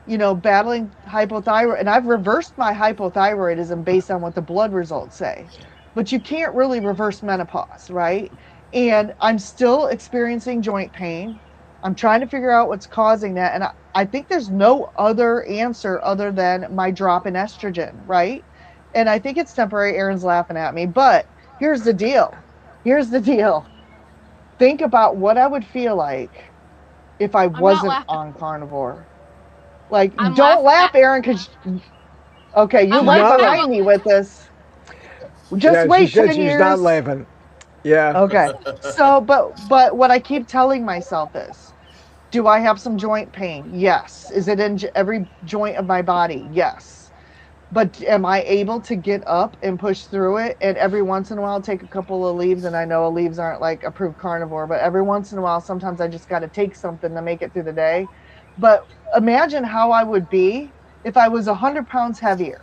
battling hypothyroid, and I've reversed my hypothyroidism based on what the blood results say. But you can't really reverse menopause, right? And I'm still experiencing joint pain. I'm trying to figure out what's causing that. And I think there's no other answer other than my drop in estrogen, right? And I think it's temporary. Aaron's laughing at me. But here's the deal. Think about what I would feel like if I wasn't on carnivore. Like, don't laugh, Aaron, because... Okay, you're right behind me with this. Just wait 10 years. She's not laughing. Yeah. Okay. So, but what I keep telling myself is, do I have some joint pain? Yes. Is it in every joint of my body? Yes. But am I able to get up and push through it? And every once in a while, take a couple of leaves. And I know leaves aren't like approved carnivore, but every once in a while, sometimes I just got to take something to make it through the day. But imagine how I would be if I was 100 pounds heavier.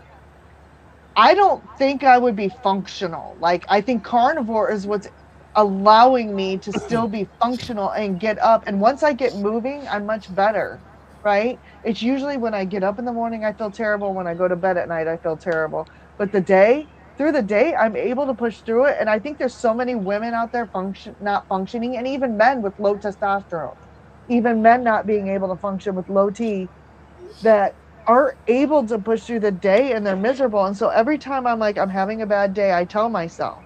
I don't think I would be functional. Like, I think carnivore is what's allowing me to still be functional and get up. And once I get moving, I'm much better, right? It's usually when I get up in the morning, I feel terrible. When I go to bed at night, I feel terrible. But through the day, I'm able to push through it. And I think there's so many women out there not functioning, and even men with low testosterone, even men not being able to function with low T, that are able to push through the day, and they're miserable. And so every time I'm having a bad day, I tell myself,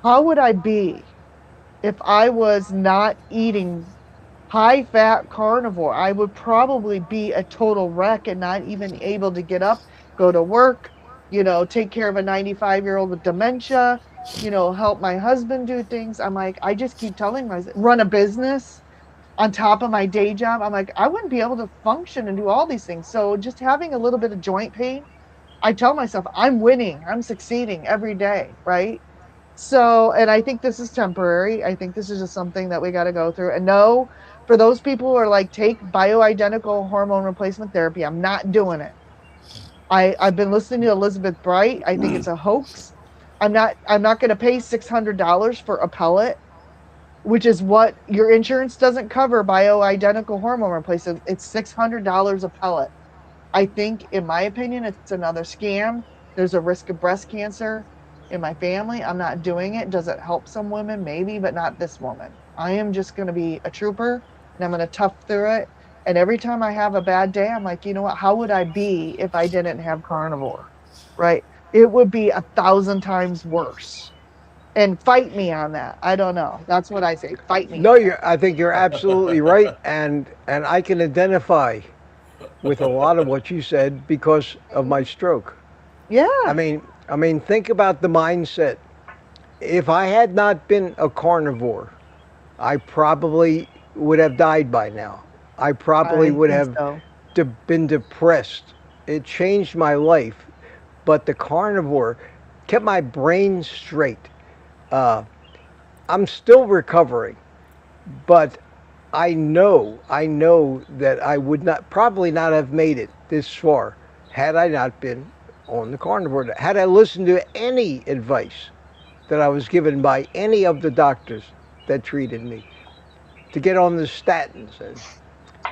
how would I be if I was not eating high fat carnivore? I would probably be a total wreck and not even able to get up, go to work, you know, take care of a 95-year-old with dementia, you know, help my husband do things. I'm like, I just keep telling myself, run a business on top of my day job. I'm like, I wouldn't be able to function and do all these things. So just having a little bit of joint pain, I tell myself I'm winning, I'm succeeding every day, right? So, and I think this is temporary. I think this is just something that we got to go through. And no, for those people who are like, take bioidentical hormone replacement therapy, I'm not doing it. I've been listening to Elizabeth Bright. I think it's a hoax. I'm not going to pay $600 for a pellet, which is what your insurance doesn't cover. Bioidentical hormone replacement. It's $600 a pellet. I think, in my opinion, it's another scam. There's a risk of breast cancer in my family. I'm not doing it. Does it help some women? Maybe, but not this woman. I am just going to be a trooper, and I'm going to tough through it. And every time I have a bad day, I'm like, you know what? How would I be if I didn't have carnivore? Right? It would be 1,000 times worse. And fight me on that. I don't know. That's what I say. Fight me. No, I think you're absolutely right, and I can identify with a lot of what you said because of my stroke. Yeah. I mean, think about the mindset. If I had not been a carnivore, I probably would have died by now. I probably would have been depressed. It changed my life, but the carnivore kept my brain straight. I'm still recovering, but I know that I would probably not have made it this far had I not been on the carnivore. Had I listened to any advice that I was given by any of the doctors that treated me, to get on the statins and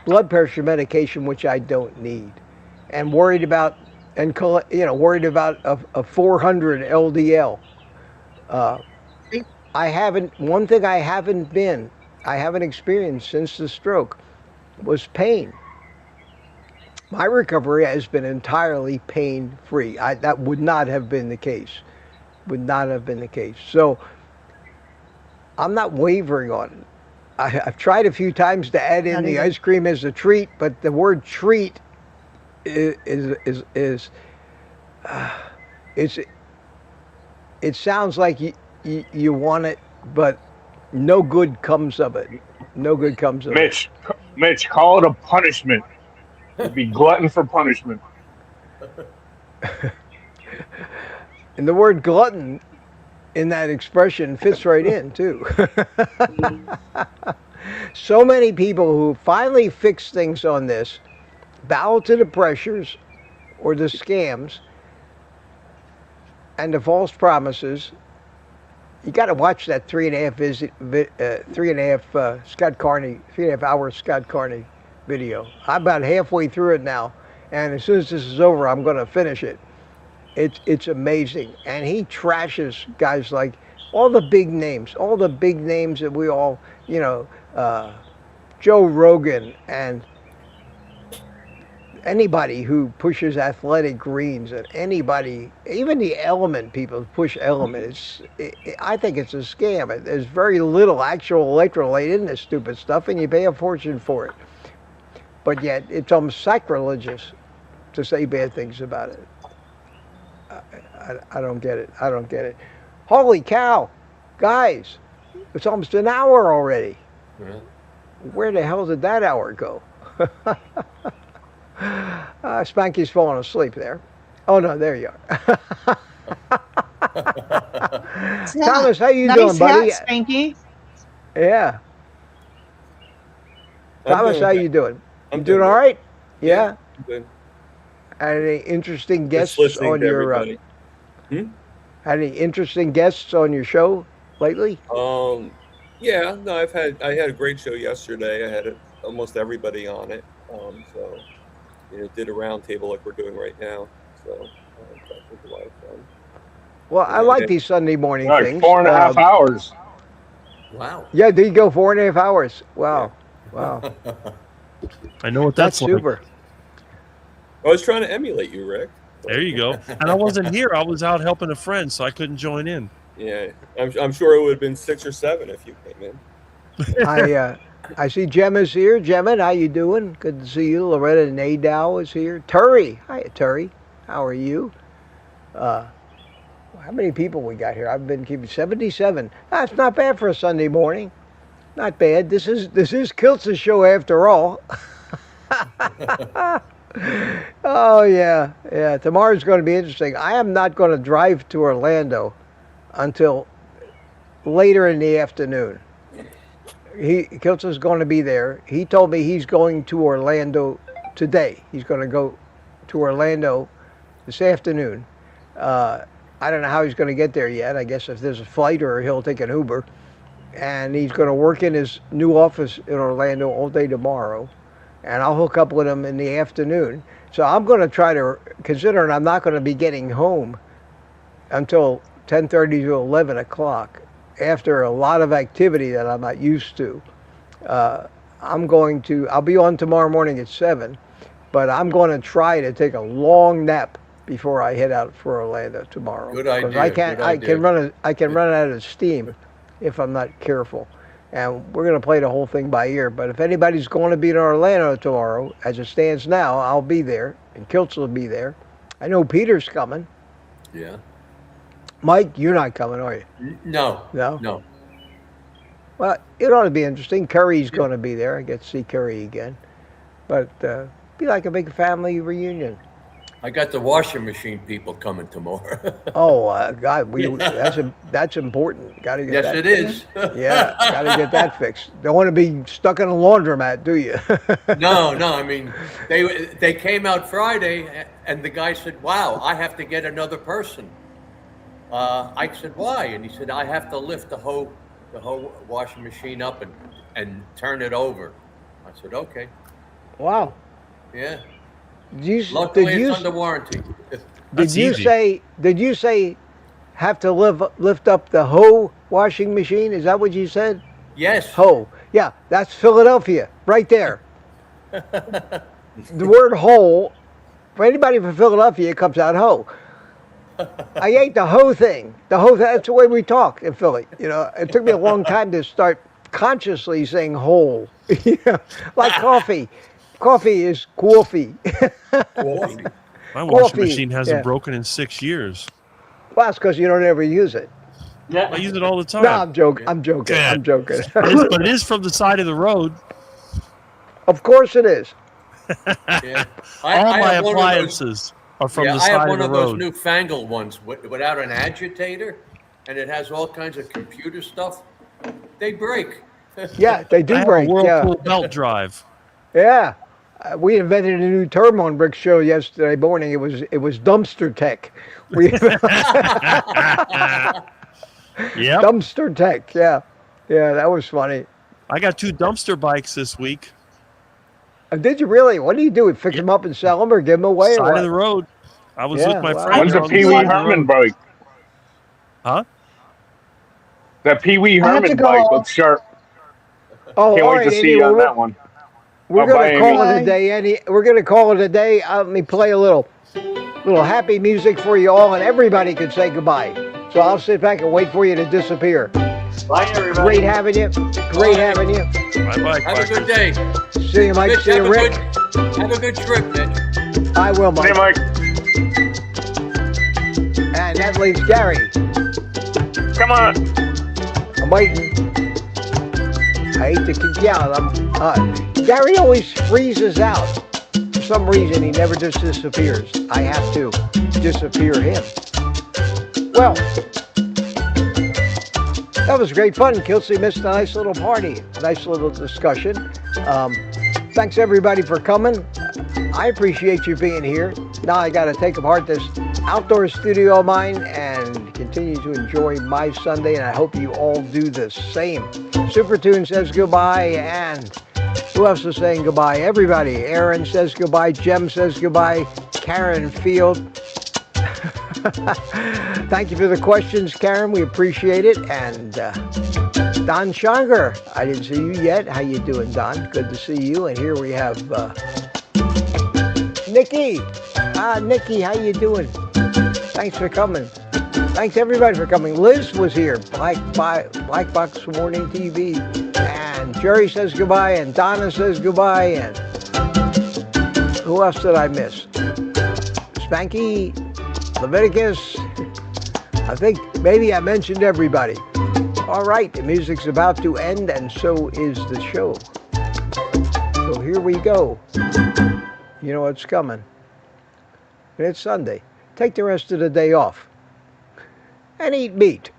blood pressure medication, which I don't need, and worried about a 400 LDL. One thing I haven't experienced since the stroke was pain. My recovery has been entirely pain-free. That would not have been the case. Would not have been the case. So I'm not wavering on it. I've tried a few times to add in the ice cream as a treat, but the word treat it sounds like you want it, but no good comes of it. No good comes of it. Mitch, call it a punishment. You'd be glutton for punishment. And the word glutton in that expression fits right in, too. So many people who finally fix things on this bow to the pressures or the scams and the false promises. You got to watch that 3.5 hour Scott Carney video. I'm about halfway through it now, and as soon as this is over, I'm going to finish it. It's amazing, and he trashes guys like all the big names that we all, Joe Rogan and anybody who pushes athletic greens, and anybody, even the Element people push Element. I think it's a scam. There's very little actual electrolyte in this stupid stuff, and you pay a fortune for it. But yet, it's almost sacrilegious to say bad things about it. I don't get it. I don't get it. Holy cow, guys! It's almost an hour already. Yeah. Where the hell did that hour go? Spanky's falling asleep there. Oh no, there you are. Thomas, how you doing, buddy? Hat, Spanky. Yeah. Thomas, how you doing? I'm doing all right. Yeah. I'm good. Had any interesting guests on your? Had any interesting guests on your show lately? Yeah. No, I had a great show yesterday. I had almost everybody on it. So. Did a round table like we're doing right now. So that was a lot of fun. Well, I like these Sunday morning things. 4.5 hours. Wow. Yeah, there you go, 4.5 hours. Wow. Yeah. Wow. I know what that's like. Super. I was trying to emulate you, Rick. There you go. And I wasn't here. I was out helping a friend, so I couldn't join in. Yeah, I'm sure it would have been 6 or 7 if you came in. I see Gemma's here. Gemma, how you doing? Good to see you. Loretta Nadow is here. Turi. Hi, Turi. How are you? How many people we got here? I've been keeping 77. That's not bad for a Sunday morning. Not bad. This is Kiltz's show after all. Oh yeah, yeah. Tomorrow's going to be interesting. I am not going to drive to Orlando until later in the afternoon. Kiltz is going to be there. He told me he's going to Orlando today. He's going to go to Orlando this afternoon. I don't know how he's going to get there yet. I guess if there's a flight or he'll take an Uber. And he's going to work in his new office in Orlando all day tomorrow. And I'll hook up with him in the afternoon. So I'm going to try to, considering I'm not going to be getting home until 10:30 to 11 o'clock, after a lot of activity that I'm not used to. I'll be on tomorrow morning at 7, but I'm going to try to take a long nap before I head out for Orlando tomorrow. Good idea. I can run out of steam if I'm not careful. And we're going to play the whole thing by ear. But if anybody's going to be in Orlando tomorrow, as it stands now, I'll be there, and Kiltz will be there. I know Peter's coming. Yeah. Mike, you're not coming, are you? No. No? No. Well, it ought to be interesting. Curry's going to be there. I get to see Curry again. But be like a big family reunion. I got the washing machine people coming tomorrow. Oh, God, that's important. Got to get that. Yes, it is. Yeah, got to get that fixed. Don't want to be stuck in a laundromat, do you? No. I mean, they came out Friday, and the guy said, "Wow, I have to get another person." I said, "Why?" And he said, "I have to lift the whole washing machine up and turn it over." I said, "Okay." Wow. Yeah. Luckily, it's under warranty. Did you say have to lift up the hoe washing machine? Is that what you said? Yes. Hoe. Yeah, that's Philadelphia right there. The word hoe, for anybody from Philadelphia, it comes out hoe. I ate the hoe thing. That's the way we talk in Philly. You know, it took me a long time to start consciously saying whole. Like coffee. Coffee is coffee. My washing machine hasn't broken in 6 years. Well, that's because you don't ever use it. Yeah, I use it all the time. No, I'm joking. Yeah. I'm joking. But it is from the side of the road. Of course it is. Yeah. All my appliances are from the side of the road. I have one of those newfangled ones without an agitator, and it has all kinds of computer stuff. They break. Yeah, they do break. A Whirlpool belt drive. Yeah. We invented a new term on Rick's show yesterday morning. It was dumpster tech. Yeah. Dumpster tech. Yeah. Yeah, that was funny. I got 2 dumpster bikes this week. Did you really? What do you do? Fix them up and sell them or give them away? Side of the road. I was with my friend. One's a Pee Wee Herman bike. Huh? That Pee Wee Herman bike looks sharp. Oh, can't wait to see you on that one. We're going to call it a day. We're going to call it a day. Let me play a little happy music for you all, and everybody can say goodbye. So I'll sit back and wait for you to disappear. Bye, everybody. Great having you. Great having you. Bye-bye. Have a good day. See you, Mike. Mitch, See you, Rick. Have a good trip, Mitch. I will, Mike. See you, Mike. And that leaves Gary. Come on. I'm waiting. I hate to keep you out. Gary always freezes out. For some reason, he never just disappears. I have to disappear him. Well, that was great fun. Kiltsy missed a nice little party, a nice little discussion. Thanks, everybody, for coming. I appreciate you being here. Now I got to take apart this outdoor studio of mine and continue to enjoy my Sunday, and I hope you all do the same. Supertune says goodbye, and who else is saying goodbye? Everybody. Aaron says goodbye. Jem says goodbye. Karen Field. Thank you for the questions, Karen. We appreciate it. And Don Shanger. I didn't see you yet. How you doing, Don? Good to see you. And here we have Nikki. Nikki, how you doing? Thanks for coming. Thanks, everybody, for coming. Liz was here. Black Box Morning TV. And Jerry says goodbye. And Donna says goodbye. And who else did I miss? Spanky. Leviticus. I think maybe I mentioned everybody. All right, the music's about to end, and so is the show. So here we go. You know what's coming. And it's Sunday. Take the rest of the day off and eat meat.